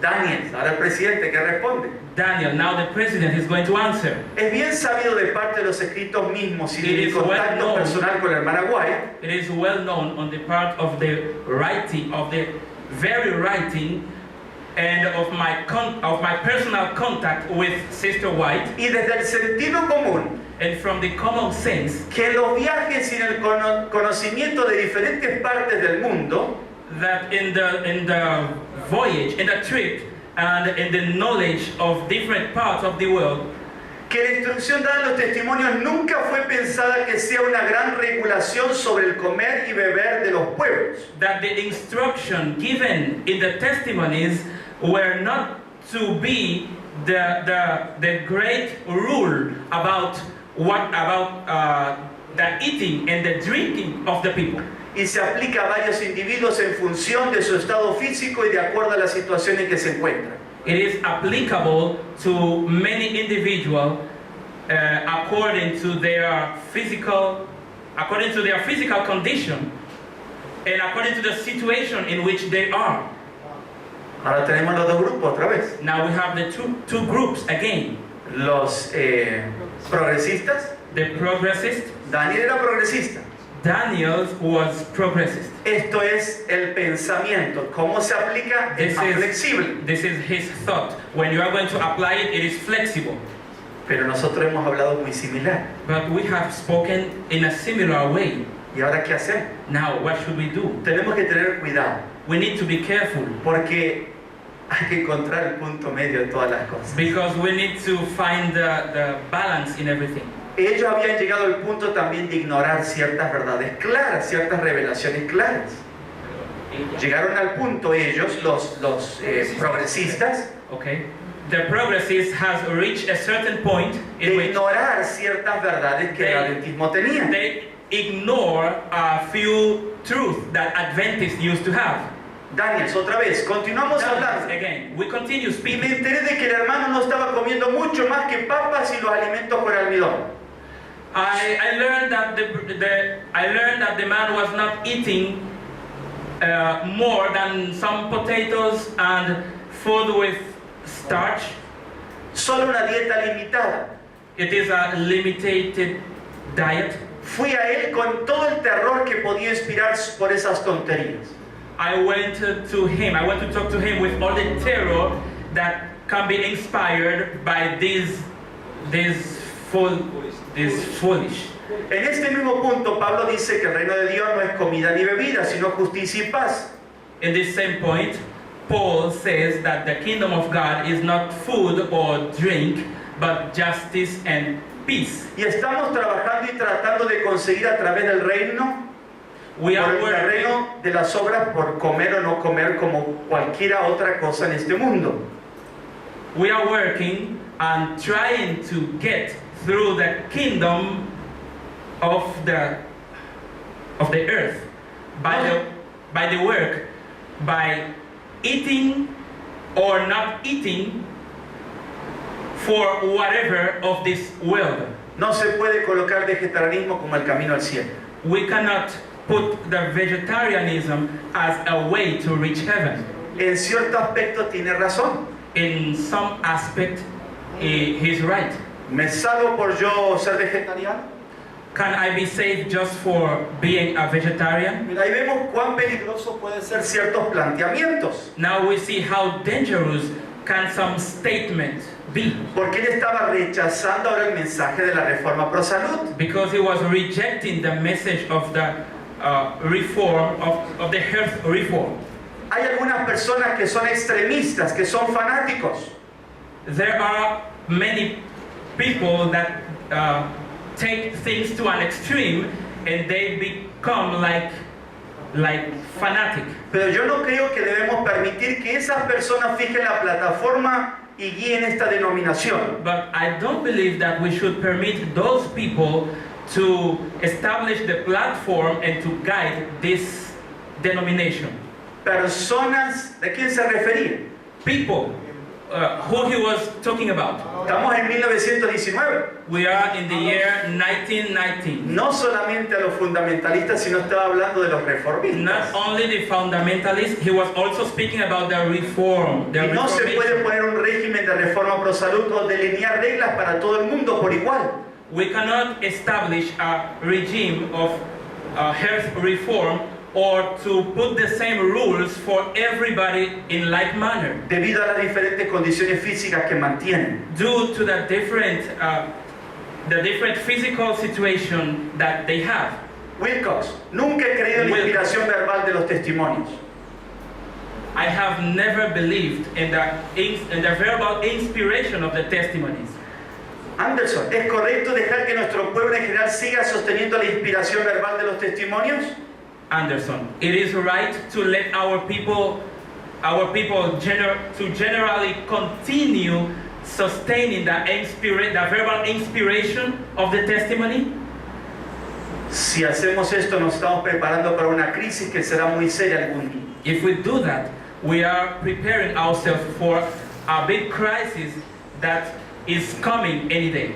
Daniel, ahora el presidente que responde. Daniel, now the president is going to answer. Es bien sabido de parte de los escritos mismos y de It mi is well contacto known. personal con la hermana White, It is well known on the part of the writing, of the very writing, and of my personal contact with Sister White, y desde el sentido común, and from the common sense, que en los viajes y en el conocimiento de diferentes partes del mundo, that in the voyage, in the trip, and in the knowledge of different parts of the world, que la instrucción dada en los testimonios nunca fue pensada que sea una gran regulación sobre el comer y beber de los pueblos. that the instruction given in the testimonies were not to be the great rule about the eating and the drinking of the people. Y se aplica a varios individuos en función de su estado físico y de acuerdo a la situación en que se encuentran. It is applicable to many individuals according to their physical condition and according to the situation in which they are. Ahora tenemos los dos grupos otra vez. Now we have the two groups again. Los progresistas. The progressists. Daniel era progresista. Daniel was progressist. Esto es el pensamiento. ¿Cómo se aplica? Es más flexible. This is his thought. When you are going to apply it, it is flexible. Pero nosotros hemos hablado muy similar. But we have spoken in a similar way. ¿Y ahora qué hacemos? Now, what should we do? Tenemos que tener cuidado. We need to be careful Porque hay que encontrar el punto medio de todas las cosas. because we need to find the balance in everything. Ellos habían llegado al punto también de ignorar ciertas verdades claras, ciertas revelaciones claras. Llegaron al punto ellos, los progresistas, Okay? The progressists has reached a certain point de in which ignorar ciertas verdades que el adventismo tenía. they ignore a few truths that Adventists used to have. Daniel, otra vez, continuamos hablando. Again, we continue Y me speaking. enteré de que el hermano no estaba comiendo mucho más que papas y los alimentos con almidón. I learned that the man was not eating more than some potatoes and food with starch. Solo una dieta limitada. It is a limited diet. Fui a él con todo el terror que podía inspirar por esas tonterías. I went to him. I went to talk to him with all the terror that can be inspired by this foolish. En este mismo punto, Pablo dice que el reino de Dios no es comida ni bebida, sino justicia y paz. In this same point, Paul says that the kingdom of God is not food or drink, but justice and peace. Y estamos trabajando y tratando de conseguir a través del reino, We por are el working. terreno de las obras, por comer o no comer como cualquiera otra cosa en este mundo. We are working and trying to get through the kingdom of the earth by the work, by eating or not eating for whatever of this world. No se puede colocar vegetarianismo como el camino al cielo. We cannot put the vegetarianism as a way to reach heaven. En cierto aspecto tiene razón. In some aspect, he's right. ¿Me salvo por yo ser vegetariano? Can I be saved just for being a vegetarian? Mira, ahí vemos cuán peligroso pueden ser ciertos planteamientos. Now we see how dangerous can some statement be. Porque él estaba rechazando ahora el mensaje de la reforma pro salud. Because he was rejecting the message of the reform, of the health reform. Hay algunas personas que son extremistas, que son fanáticos. There are many people that take things to an extreme and they become like like fanatic. Pero yo no creo que debemos permitir que esas personas fijen la plataforma y guíen esta denominación. But I don't believe that we should permit those people to establish the platform and to guide this denomination. Personas, ¿de quién se refería? People, who he was talking about. Estamos en 1919. We are in the year 1919. No solamente a los fundamentalistas, sino estaba hablando de los reformistas. Not only the fundamentalists, he was also speaking about the reform. The Y no se puede reformation. poner un régimen de reforma pro salud o delinear reglas para todo el mundo por igual. We cannot establish a regime of health reform or to put the same rules for everybody in like manner, Debido a las diferentes condiciones físicas que mantienen. due to the different physical situation that they have. Wilcox, nunca he creído en la Wilcox. inspiración verbal de los testimonios. I have never believed in the verbal inspiration of the testimonies. Anderson, ¿es correcto dejar que nuestro pueblo en general siga sosteniendo la inspiración verbal de los testimonios? Anderson, it is right to let our people generally continue sustaining the verbal inspiration of the testimony. Si hacemos esto, nos estamos preparando para una crisis que será muy seria algún día. If we do that, we are preparing ourselves for a big crisis that is coming any day.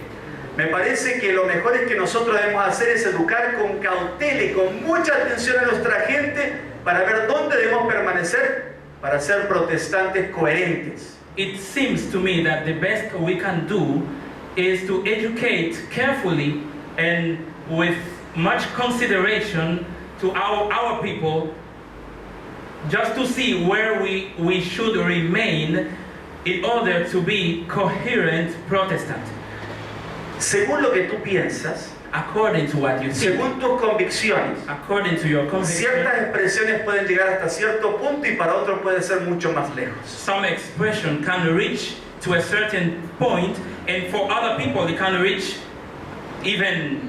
Me parece que lo mejor es que nosotros debemos hacer es educar con cautela y con mucha atención a nuestra gente para ver dónde debemos permanecer para ser protestantes coherentes. It seems to me that the best we can do is to educate carefully and with much consideration to our people, just to see where we should remain in order to be coherent Protestant. Según lo que tú piensas, According to what you think, según tus convicciones, according to your conviction, ciertas expresiones pueden llegar hasta cierto punto y para otros puede ser mucho más lejos. some expression can reach to a certain point, and for other people it can reach even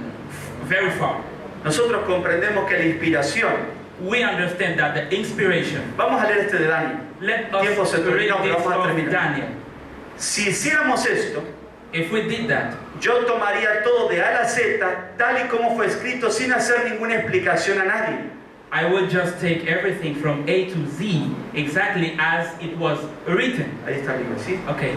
very far. Nosotros comprendemos que la inspiración, We understand that the inspiration. vamos a leer este de Daniel. Let Tiempo us se read terminó, pero this vamos a of terminar. Daniel. Si hiciéramos esto, If we did that, yo tomaría todo de A a Z, tal y como fue escrito, sin hacer ninguna explicación a nadie. I would just take everything from A to Z exactly as it was written. Ahí está el libro, ¿sí? Okay.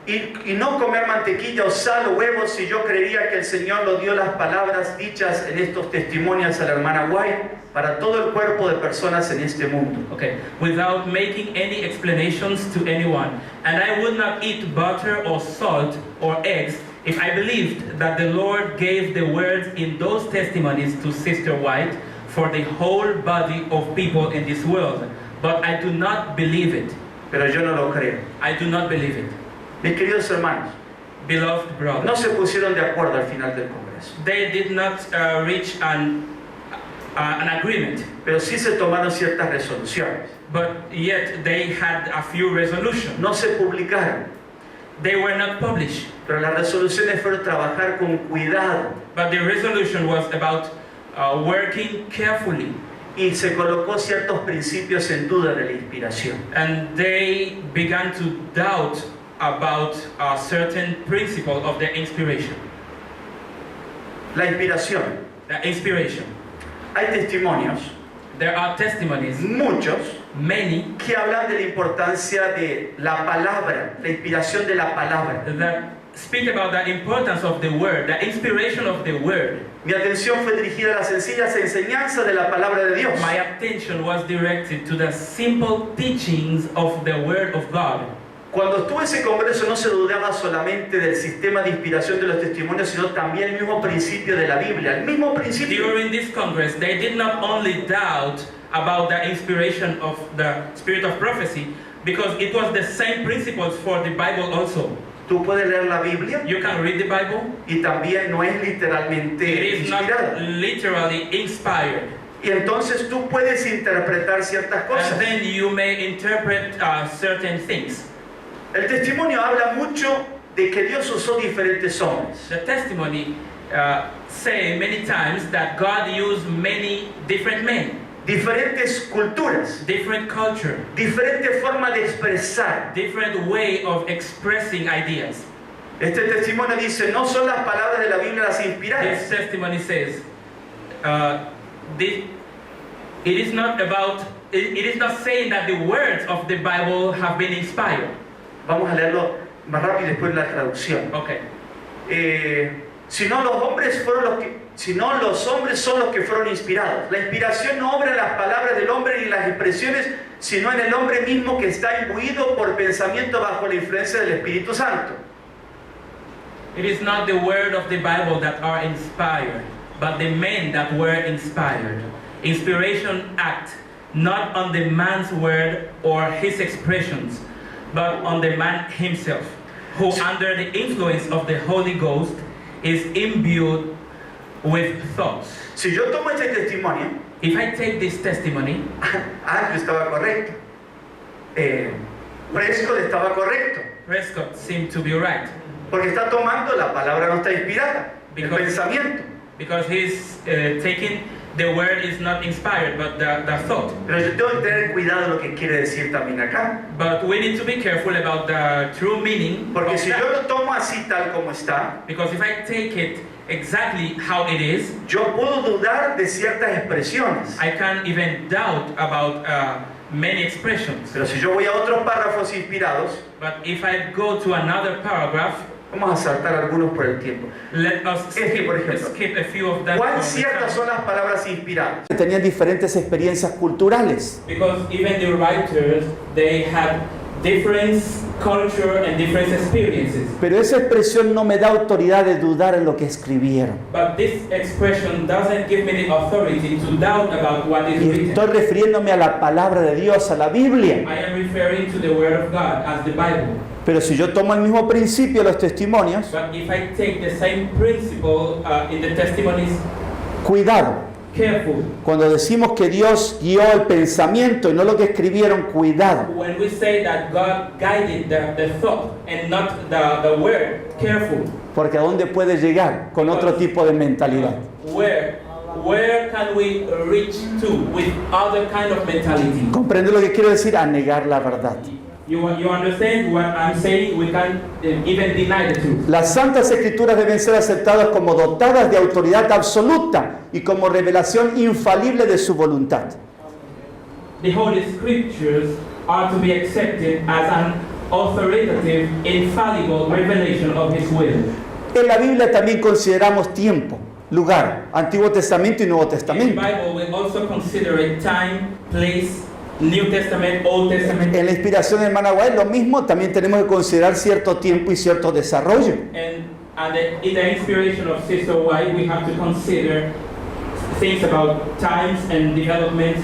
Y no comer mantequilla o sal o huevos, si yo creería que el Señor lo dio las palabras dichas en estos testimonios a la hermana White para todo el cuerpo de personas en este mundo. Okay. Without making any explanations to anyone. And I would not eat butter or salt or eggs if I believed that the Lord gave the words in those testimonies to Sister White for the whole body of people in this world. But I do not believe it. Pero yo no lo creo. I do not believe it. Mis queridos hermanos, Beloved brothers, no se pusieron de acuerdo al final del Congreso, they did not reach an agreement, pero sí se tomaron ciertas resoluciones. but yet they had a few resolutions. No se publicaron, They were not published, pero las resoluciones fueron trabajar con cuidado but the resolution was about working carefully, y se colocó ciertos principios en duda de la inspiración. and they began to doubt about a certain principle of the inspiration. La inspiración. The inspiration. Hay testimonios, There are testimonies, muchos, many, que hablan de la importancia de la palabra, la inspiración de la palabra. that speak about the importance of the word, the inspiration of the word. Mi atención fue dirigida a las sencillas enseñanzas de la palabra de Dios. My attention was directed to the simple teachings of the Word of God. Cuando estuve en ese congreso no se dudaba solamente del sistema de inspiración de los testimonios, sino también el mismo principio de la Biblia, el mismo principio. During this Congress, they did not only doubt about the inspiration of the spirit of prophecy, because it was the same principles for the Bible also. Tú puedes leer la Biblia You can read the Bible. y también no es literalmente It is not inspirada. literally inspired. Y entonces tú puedes interpretar ciertas cosas. And then you may interpret certain things. El testimonio habla mucho de que Dios usó diferentes hombres. The testimony say many times that God used many different men, diferentes culturas, different culture, diferente forma de expresar. different way of expressing ideas. Este testimonio dice, no son las palabras de la Biblia las inspiradas, This testimony says, it is not saying that the words of the Bible have been inspired. vamos a leerlo más rápido y después la traducción. Okay. Sino los hombres son los que fueron inspirados. La inspiración no obra en las palabras del hombre ni en las expresiones, sino en el hombre mismo que está imbuido por pensamiento bajo la influencia del Espíritu Santo. It is not the word of the Bible that are inspired, but the men that were inspired. Inspiration act not on the man's word or his expressions, but on the man himself, who under the influence of the Holy Ghost is imbued with thoughts. Si yo tomo este testimonio, If I take this testimony, Andrew estaba correcto, Prescott estaba correcto, Prescott seemed to be right, porque está tomando la palabra no está inspirada, el Because- pensamiento. because he's taking the word is not inspired, but the thought. Pero yo tengo que tener cuidado de lo que quiere decir también acá, But we need to be careful about the true meaning porque of si that. yo lo tomo así tal como está, Because if I take it exactly how it is, yo puedo dudar de ciertas expresiones. I can't even doubt about many expressions. Pero si yo voy a otros párrafos inspirados, But if I go to another paragraph, vamos a saltar algunos por el tiempo. let us Por ejemplo, skip a few of them. ¿Cuán ciertas son las palabras inspiradas? Tenían diferentes experiencias culturales. Because even the writers, they had different culture and different experiences. Pero esa expresión no me da autoridad de dudar en lo que escribieron. But this expression doesn't give me the authority to doubt about what is Y written. estoy refiriéndome a la palabra de Dios, a la Biblia. I am referring to the Word of God as the Bible. Pero si yo tomo el mismo principio de los testimonios, But if I take the same principle in the testimonies, cuidado. careful. Cuando decimos que Dios guió el pensamiento y no lo que escribieron, cuidado. When we say that God guided the thought and not the word, careful. Porque a dónde puede llegar con otro tipo de mentalidad. Where can we reach to with other kind of mentality? ¿Comprende lo que quiero decir? A negar la verdad. You understand what I'm saying? We can't even deny the truth. Las santas escrituras deben ser aceptadas como dotadas de autoridad absoluta y como revelación infalible de su voluntad. The Holy Scriptures are to be accepted as an authoritative, infallible revelation of His will. En la Biblia también consideramos tiempo, lugar, Antiguo Testamento y Nuevo In the Testamento. Bible, we also consider it time, place, New Testament, Old Testament, En la inspiración del Managuá es lo mismo, también tenemos que considerar cierto tiempo y cierto desarrollo. and in the inspiration of Sister White, we have to consider things about times and development.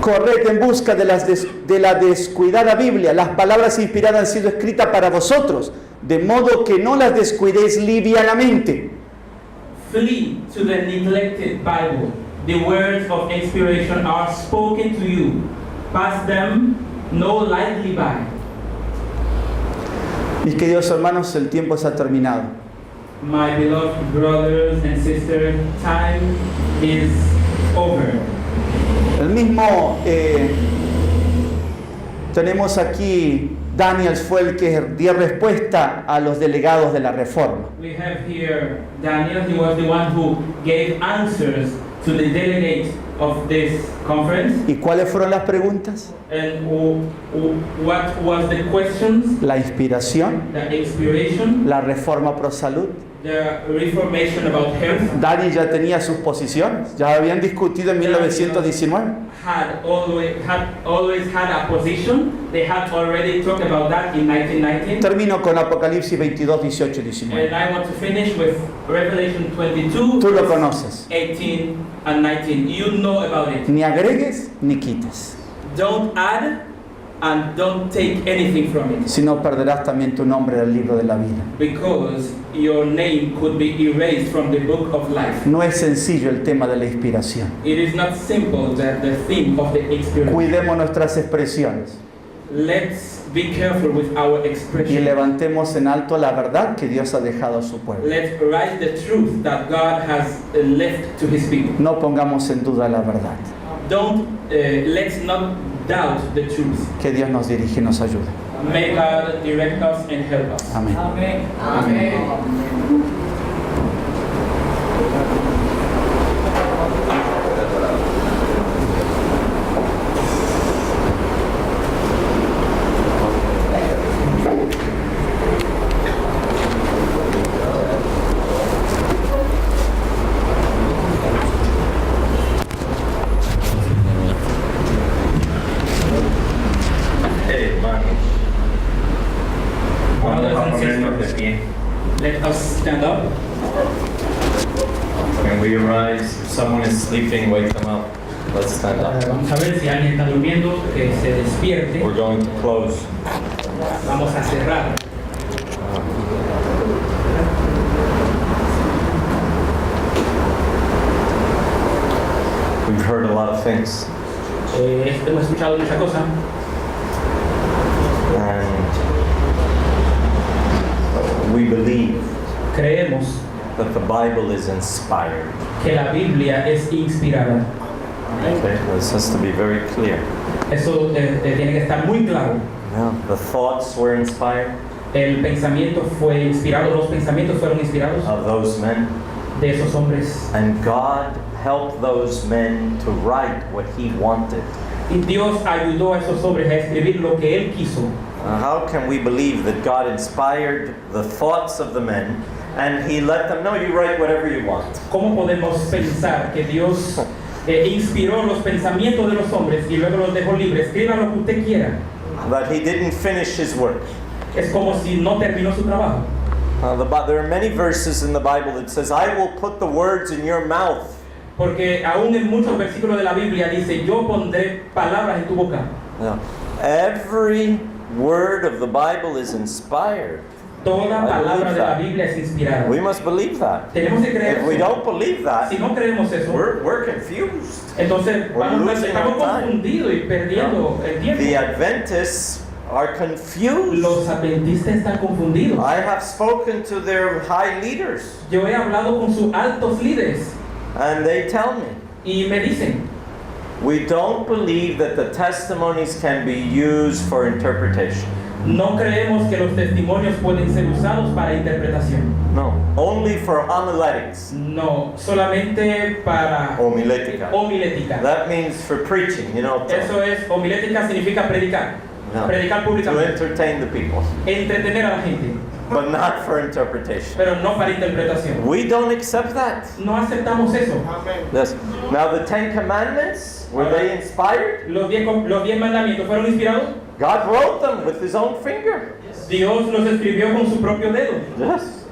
Corred en busca de la descuidada Biblia. Las palabras inspiradas han sido escritas para vosotros, de modo que no las descuidéis livianamente. Flee to the neglected Bible. The words of inspiration are spoken to you. Pass them no lightly by. Mis queridos hermanos, el tiempo se ha terminado. My beloved brothers and sisters, time is over. El mismo, tenemos aquí, Daniel fue el que dio respuesta a los delegados de la Reforma. We have here Daniel. He was the one who gave answers to the delegates of this conference. ¿Y cuáles fueron las preguntas? And what was the questions? La inspiración, The inspiration, la Reforma pro salud. the reformation about health. Daniel ya tenía sus posiciones, ya habían discutido en 1919. Had always had a position. They had already talked about that in 1919. Termino con Apocalipsis 22, 18 y 19. And I want to finish with Revelation 22, Tú lo conoces. 18 and 19. You know about it. Ni agregues ni quites, Don't add and don't take anything from it, si no perderás también tu nombre del libro de la vida. because your name could be erased from the book of life. No es sencillo el tema de la inspiración. It is not simple that the theme of the experience. Cuidemos nuestras expresiones. let's be careful with our y expression. levantemos en alto la verdad que Dios ha dejado a su pueblo. Let's write the truth that God has left to His people. No pongamos en duda la verdad. Let's not doubt the truth. Que Dios nos dirige y nos ayude. May God direct us and help us. Amén. Brothers and Ponernos de sisters, pie. let us stand up. When we arise, if someone is sleeping, wake them up. Let's stand up. Vamos a ver si alguien está durmiendo, que se despierte. We're going to close. Vamos a cerrar. We've heard a lot of things, Hemos escuchado muchas cosas and we believe creemos that the Bible is inspired. que la Biblia es inspirada. Okay, this has to be very clear. Eso tiene que estar muy claro. Yeah. The thoughts were inspired El pensamiento fue inspirado, los pensamientos fueron inspirados of those men, de esos hombres. and God helped those men to write what He wanted. Y Dios ayudó a esos hombres a escribir lo que Él quiso. How can we believe that God inspired the thoughts of the men and He let them know you write whatever you want? ¿Cómo podemos pensar que Dios inspiró los pensamientos de los hombres y luego los dejó libres? Escriba lo que usted quiera. That He didn't finish His work. Es como si no terminó su trabajo. There are many verses in the Bible that says, I will put the words in your mouth. Porque aún en muchos versículos de la Biblia dice, yo pondré palabras en tu boca. Yeah. Every word of the Bible is inspired. Toda I palabra believe de la that. Biblia es inspirada. We must believe that. Tenemos que creer If we eso. don't believe that, Si no creemos eso, we're confused. entonces We're losing estamos our time. confundidos y perdiendo el The tiempo. Adventists are confused. Los adventistas están confundidos. I have spoken to their high leaders, Yo he hablado con sus altos líderes and they tell me, y me dicen, we don't believe that the testimonies can be used for interpretation. no creemos que los testimonios pueden ser usados para interpretación. No, only for homiletics. No, solamente para Homilética. homilética. That means for preaching, you know, Eso es, homilética significa predicar. no, Predicar to públicamente. entertain the people, Entretener a la gente, but not for interpretation. pero no para interpretación. We don't accept that. No aceptamos eso. Yes. Now the Ten Commandments, were they inspired? Los 10 mandamientos fueron inspirados. God wrote them with His own finger. Dios los escribió con su propio dedo. Yes.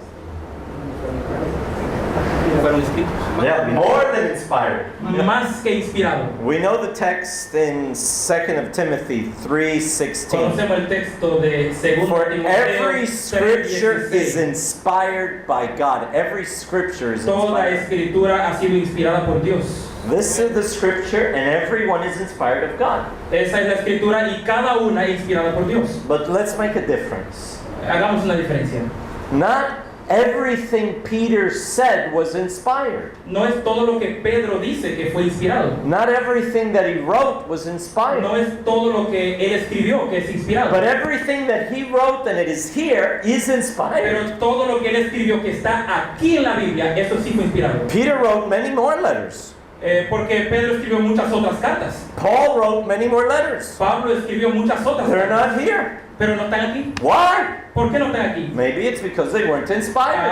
Fueron escritos. Yeah, more than inspired. Más que inspirado. We know the text in 2 of Timothy 3:16. Conocemos el texto de 2 For Timoteo every scripture 3:16. is inspired by God. Every scripture is Toda inspired. escritura ha sido inspirada por Dios. This is the scripture, and everyone is inspired of God. Esa es la escritura y cada una es inspirada por Dios. But let's make a difference. Hagamos una diferencia. Not everything Peter said was inspired. No es todo lo que Pedro dice que fue inspirado. Not everything that he wrote was No inspired. es todo lo que él escribió que es inspirado. But everything that he wrote and it is here is inspired. Pero todo lo que él escribió que está aquí en la Biblia, eso sí fue inspirado. Peter wrote many more letters. Porque Pedro escribió muchas otras cartas. Paul wrote many more letters. Pablo escribió muchas otras They're cartas. not here. Pero no están aquí. Why? ¿Por qué no están aquí? Maybe it's because they weren't inspired.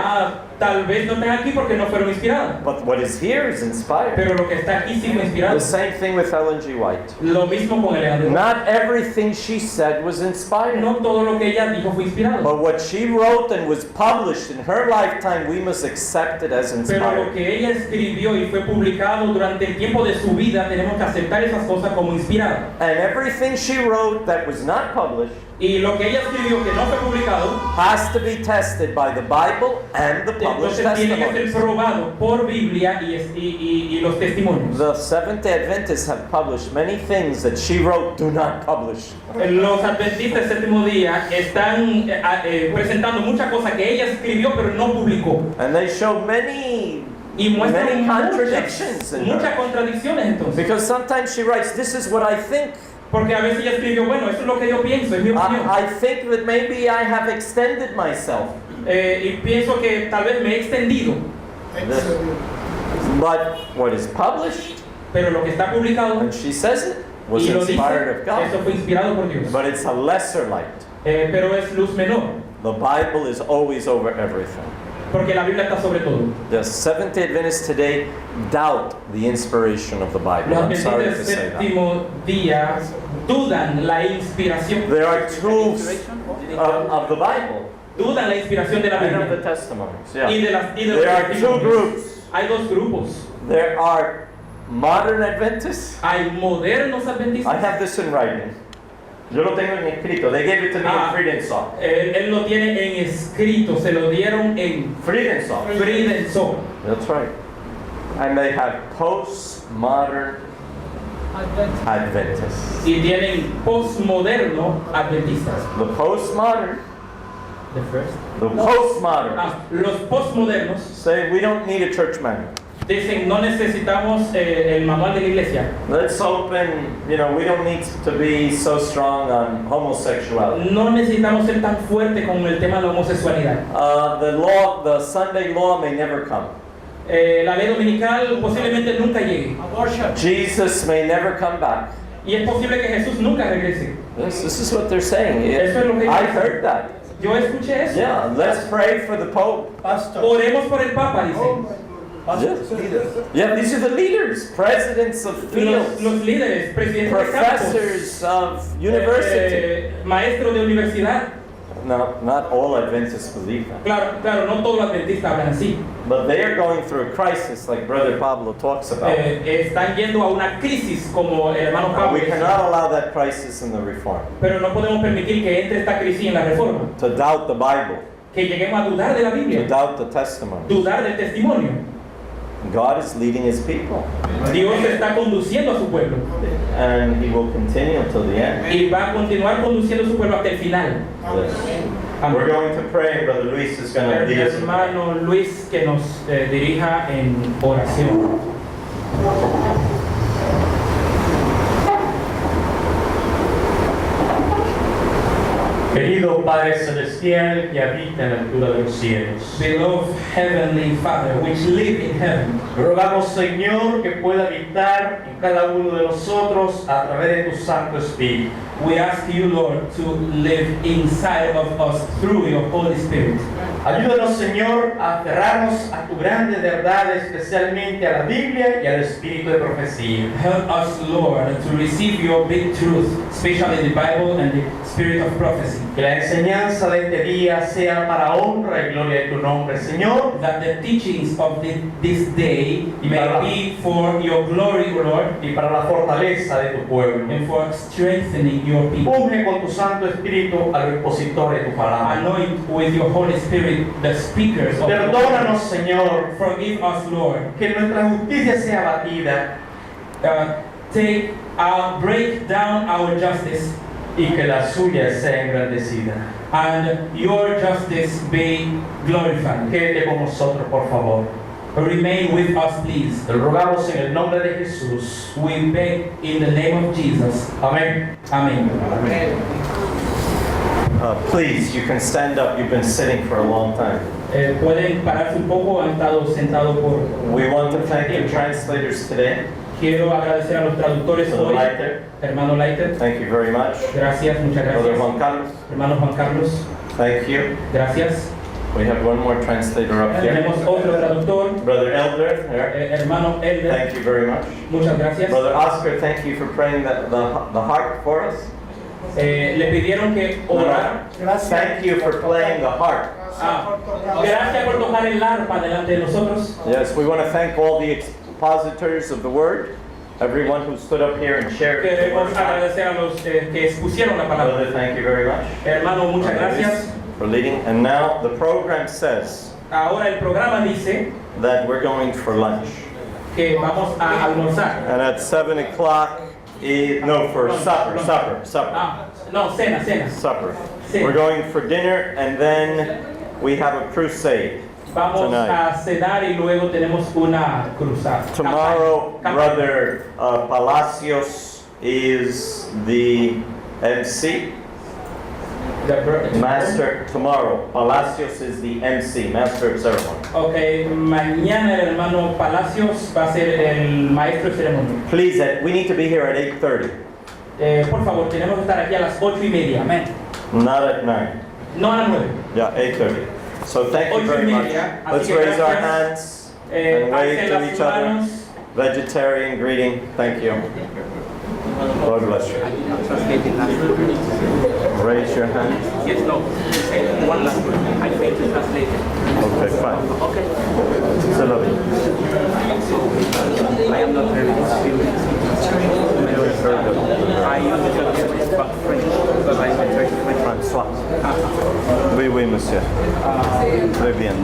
Tal vez no están aquí porque no fueron inspiradas. But what is here is inspired. Pero lo que está aquí sí fue inspirado. The same thing with Ellen G. White. Lo mismo con Elena. Not everything she said was inspired. No todo lo que ella dijo fue inspirado. But what she wrote and was published in her lifetime, we must accept it as Pero lo inspired. que ella escribió y fue publicado durante el tiempo de su vida, tenemos que aceptar esas cosas como inspiradas. And everything she wrote that was not published Y Y lo que ella escribió que no fue publicado, has to be tested by the Bible and the published entonces tiene que ser testimonies. probado por Biblia y los testimonios. The Seventh-day Adventists have published many things that she wrote do not publish. Los adventistas del séptimo día están presentando muchas cosas que ella escribió pero no publicó. And they show many Y muestran contradictions in muchas her. contradicciones entonces. Because sometimes she writes, this is what I think. Porque a veces ella escribió, bueno, eso es lo que yo pienso, es mi opinión. I think that maybe I have extended myself. Y pienso que tal vez me he extendido. But what is published, Pero lo que está publicado, and she says it, was y lo dice, inspired of eso God. fue inspirado por Dios. But it's a lesser light. Pero es luz menor, The Bible is always over everything. porque la Biblia está sobre todo. The Seventh-day Adventists today doubt the inspiration of the Bible. Los I'm sorry adventistas to del say that. séptimo día dudan la inspiración. There are tools of the Bible Dudan la inspiración de la and of the Biblia. testimonies. Y Yeah. de los There are two testimonios. groups. Hay dos grupos. There are modern Adventists. Hay modernos I adventistas. have this in writing. Yo lo tengo en escrito. They gave it to me in Friedensoft. Él lo tiene en escrito, se lo dieron en Friedensoft. Friedensoft. That's right. And they have postmodern Adventists. Y tienen postmoderno adventistas. The postmodern, The first. the postmodern Los postmodernos say we don't need a church manual. dicen no necesitamos el manual de la iglesia. Let's open, we don't need to be so strong on homosexuality. No necesitamos ser tan fuerte con el tema de la homosexualidad. The Sunday law may never come. La ley dominical posiblemente nunca llegue. Jesus may never come back. Y es posible que Jesús nunca regrese. This is what they're saying. Eso es lo que I dicen. heard that. Yo escuché eso. Yeah, let's pray for the Pope. Oremos por el Papa, dicen. Yeah, these are the leaders, presidents of fields, Los líderes, presidentes de campos, professors of university. maestros de universidad. No, not all Adventists believe that. Claro, no todos los adventistas hablan así. But they are going through a crisis like Brother Pablo talks about. Están yendo a una crisis como el hermano And Pablo. we cannot allow that crisis in the Reform. Pero no podemos permitir que entre esta crisis en la reforma. To doubt the Bible, Que lleguemos a dudar de la to Biblia, doubt the testimony. dudar del testimonio. God is leading His people. Dios está conduciendo a su pueblo And He will continue until the end. y va a continuar conduciendo a su pueblo hasta el final. Yes. We're going to pray. Brother Luis is going to El lead us in prayer. hermano Luis que nos dirija en oración. Querido Padre Celestial que habita en la altura de los cielos, Beloved Heavenly Father, which live in heaven, rogamos Señor que pueda habitar en cada uno de nosotros a través de tu Santo Espíritu. we ask you, Lord, to live inside of us through your Holy Spirit. Ayúdanos Señor a aferrarnos a tu grande verdad, especialmente a la Biblia y al espíritu de profecía. Help us, Lord, to receive your big truth, especially the Bible and the spirit of prophecy. Que la enseñanza de este día sea para honra y gloria de tu nombre, Señor. That the teachings of this day may be for your glory, O Lord, Y para la fortaleza de tu pueblo. and for strengthening your people. Unge con tu Santo Espíritu al expositor de tu palabra. Anoint with your Holy Spirit the speakers of Perdónanos, Señor, Forgive us, Lord. que nuestra justicia sea abatida Break down our justice, y que la suya sea engrandecida. and your justice be glorified. Quédate con nosotros, por favor. Remain with us, please. Te lo rogamos en el nombre de Jesús. We beg in the name of Jesus. Amén. Amen. Please, you can stand up. You've been sitting for a long time. Pueden pararse un poco, han estado sentados por... We want to thank the translators today. Quiero agradecer a los traductores Brother hoy. Leiter, Hermano Leiter, thank you very much. gracias, muchas Brother gracias. Juan Carlos, Hermano Juan Carlos, thank you. gracias. We have one more translator up here. Tenemos otro traductor, Brother Elder, there. hermano Elder, Thank you very much. muchas gracias. Brother Oscar, thank you for praying the harp for us. Le pidieron que orara. Thank you for playing the harp. Gracias por tocar el arpa delante de nosotros. Yes, we want to thank all the expositors of the word. everyone who stood up here and shared the word Queremos of God. agradecer a los que expusieron la palabra. Brother, thank you very much. Hermano, muchas for this, gracias. for leading. And now the program says Ahora el programa dice that we're going for lunch. que vamos a almorzar. And at 7 o'clock, no, for supper. Ah, no, cena. Supper. Sí. We're going for dinner, and then we have a crusade Vamos tonight. a cenar y luego tenemos una cruzada. Tomorrow, Campaña. Brother Palacios is the MC. Master, tomorrow, Palacios is the MC, Master of Ceremony. Ok, mañana el hermano Palacios va a ser el maestro de ceremonia. Please, we need to be here at 8:30, Por favor, tenemos que estar aquí a las 8:30. Amén. not at 9. No a las 9. Yeah, 8:30. So thank you very much. 8:30, así Let's que raise our gracias. hands and wave Alcen to las each other. manos. Vegetarian greeting. Thank you. God bless you. Raise your hand. Yes, no. One last word. I failed to translate it. Okay, fine. Okay. C'est la vie. I am not very skilled. I understand about French, but I am very French. François. Oui, oui, monsieur. Très bien.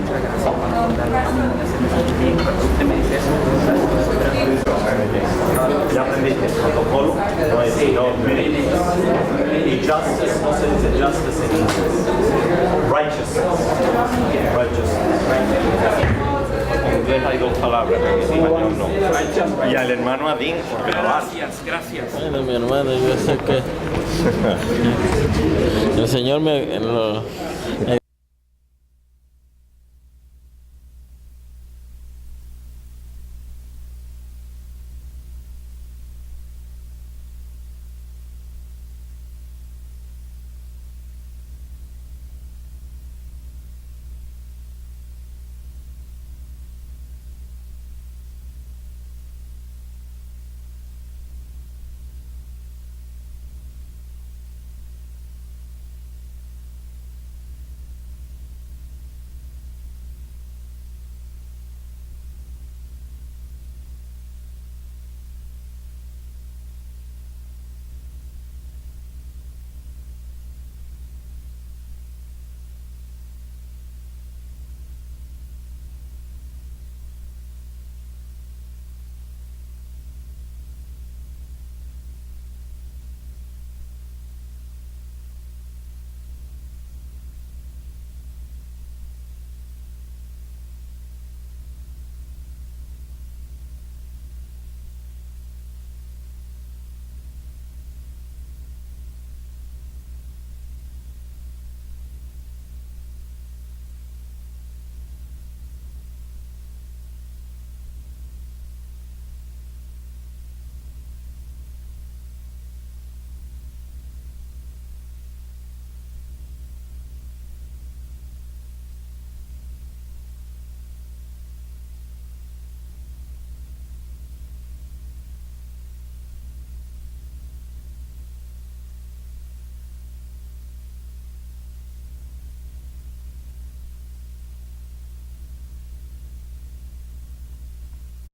Ya aprendiste protocolo, no es no minutes. Y justice, no se dice justice en inglés. Righteousness. En inglés hay dos palabras, en español no. Y al hermano Adín por grabar. Gracias. Bueno, mi hermano, yo sé que el Señor me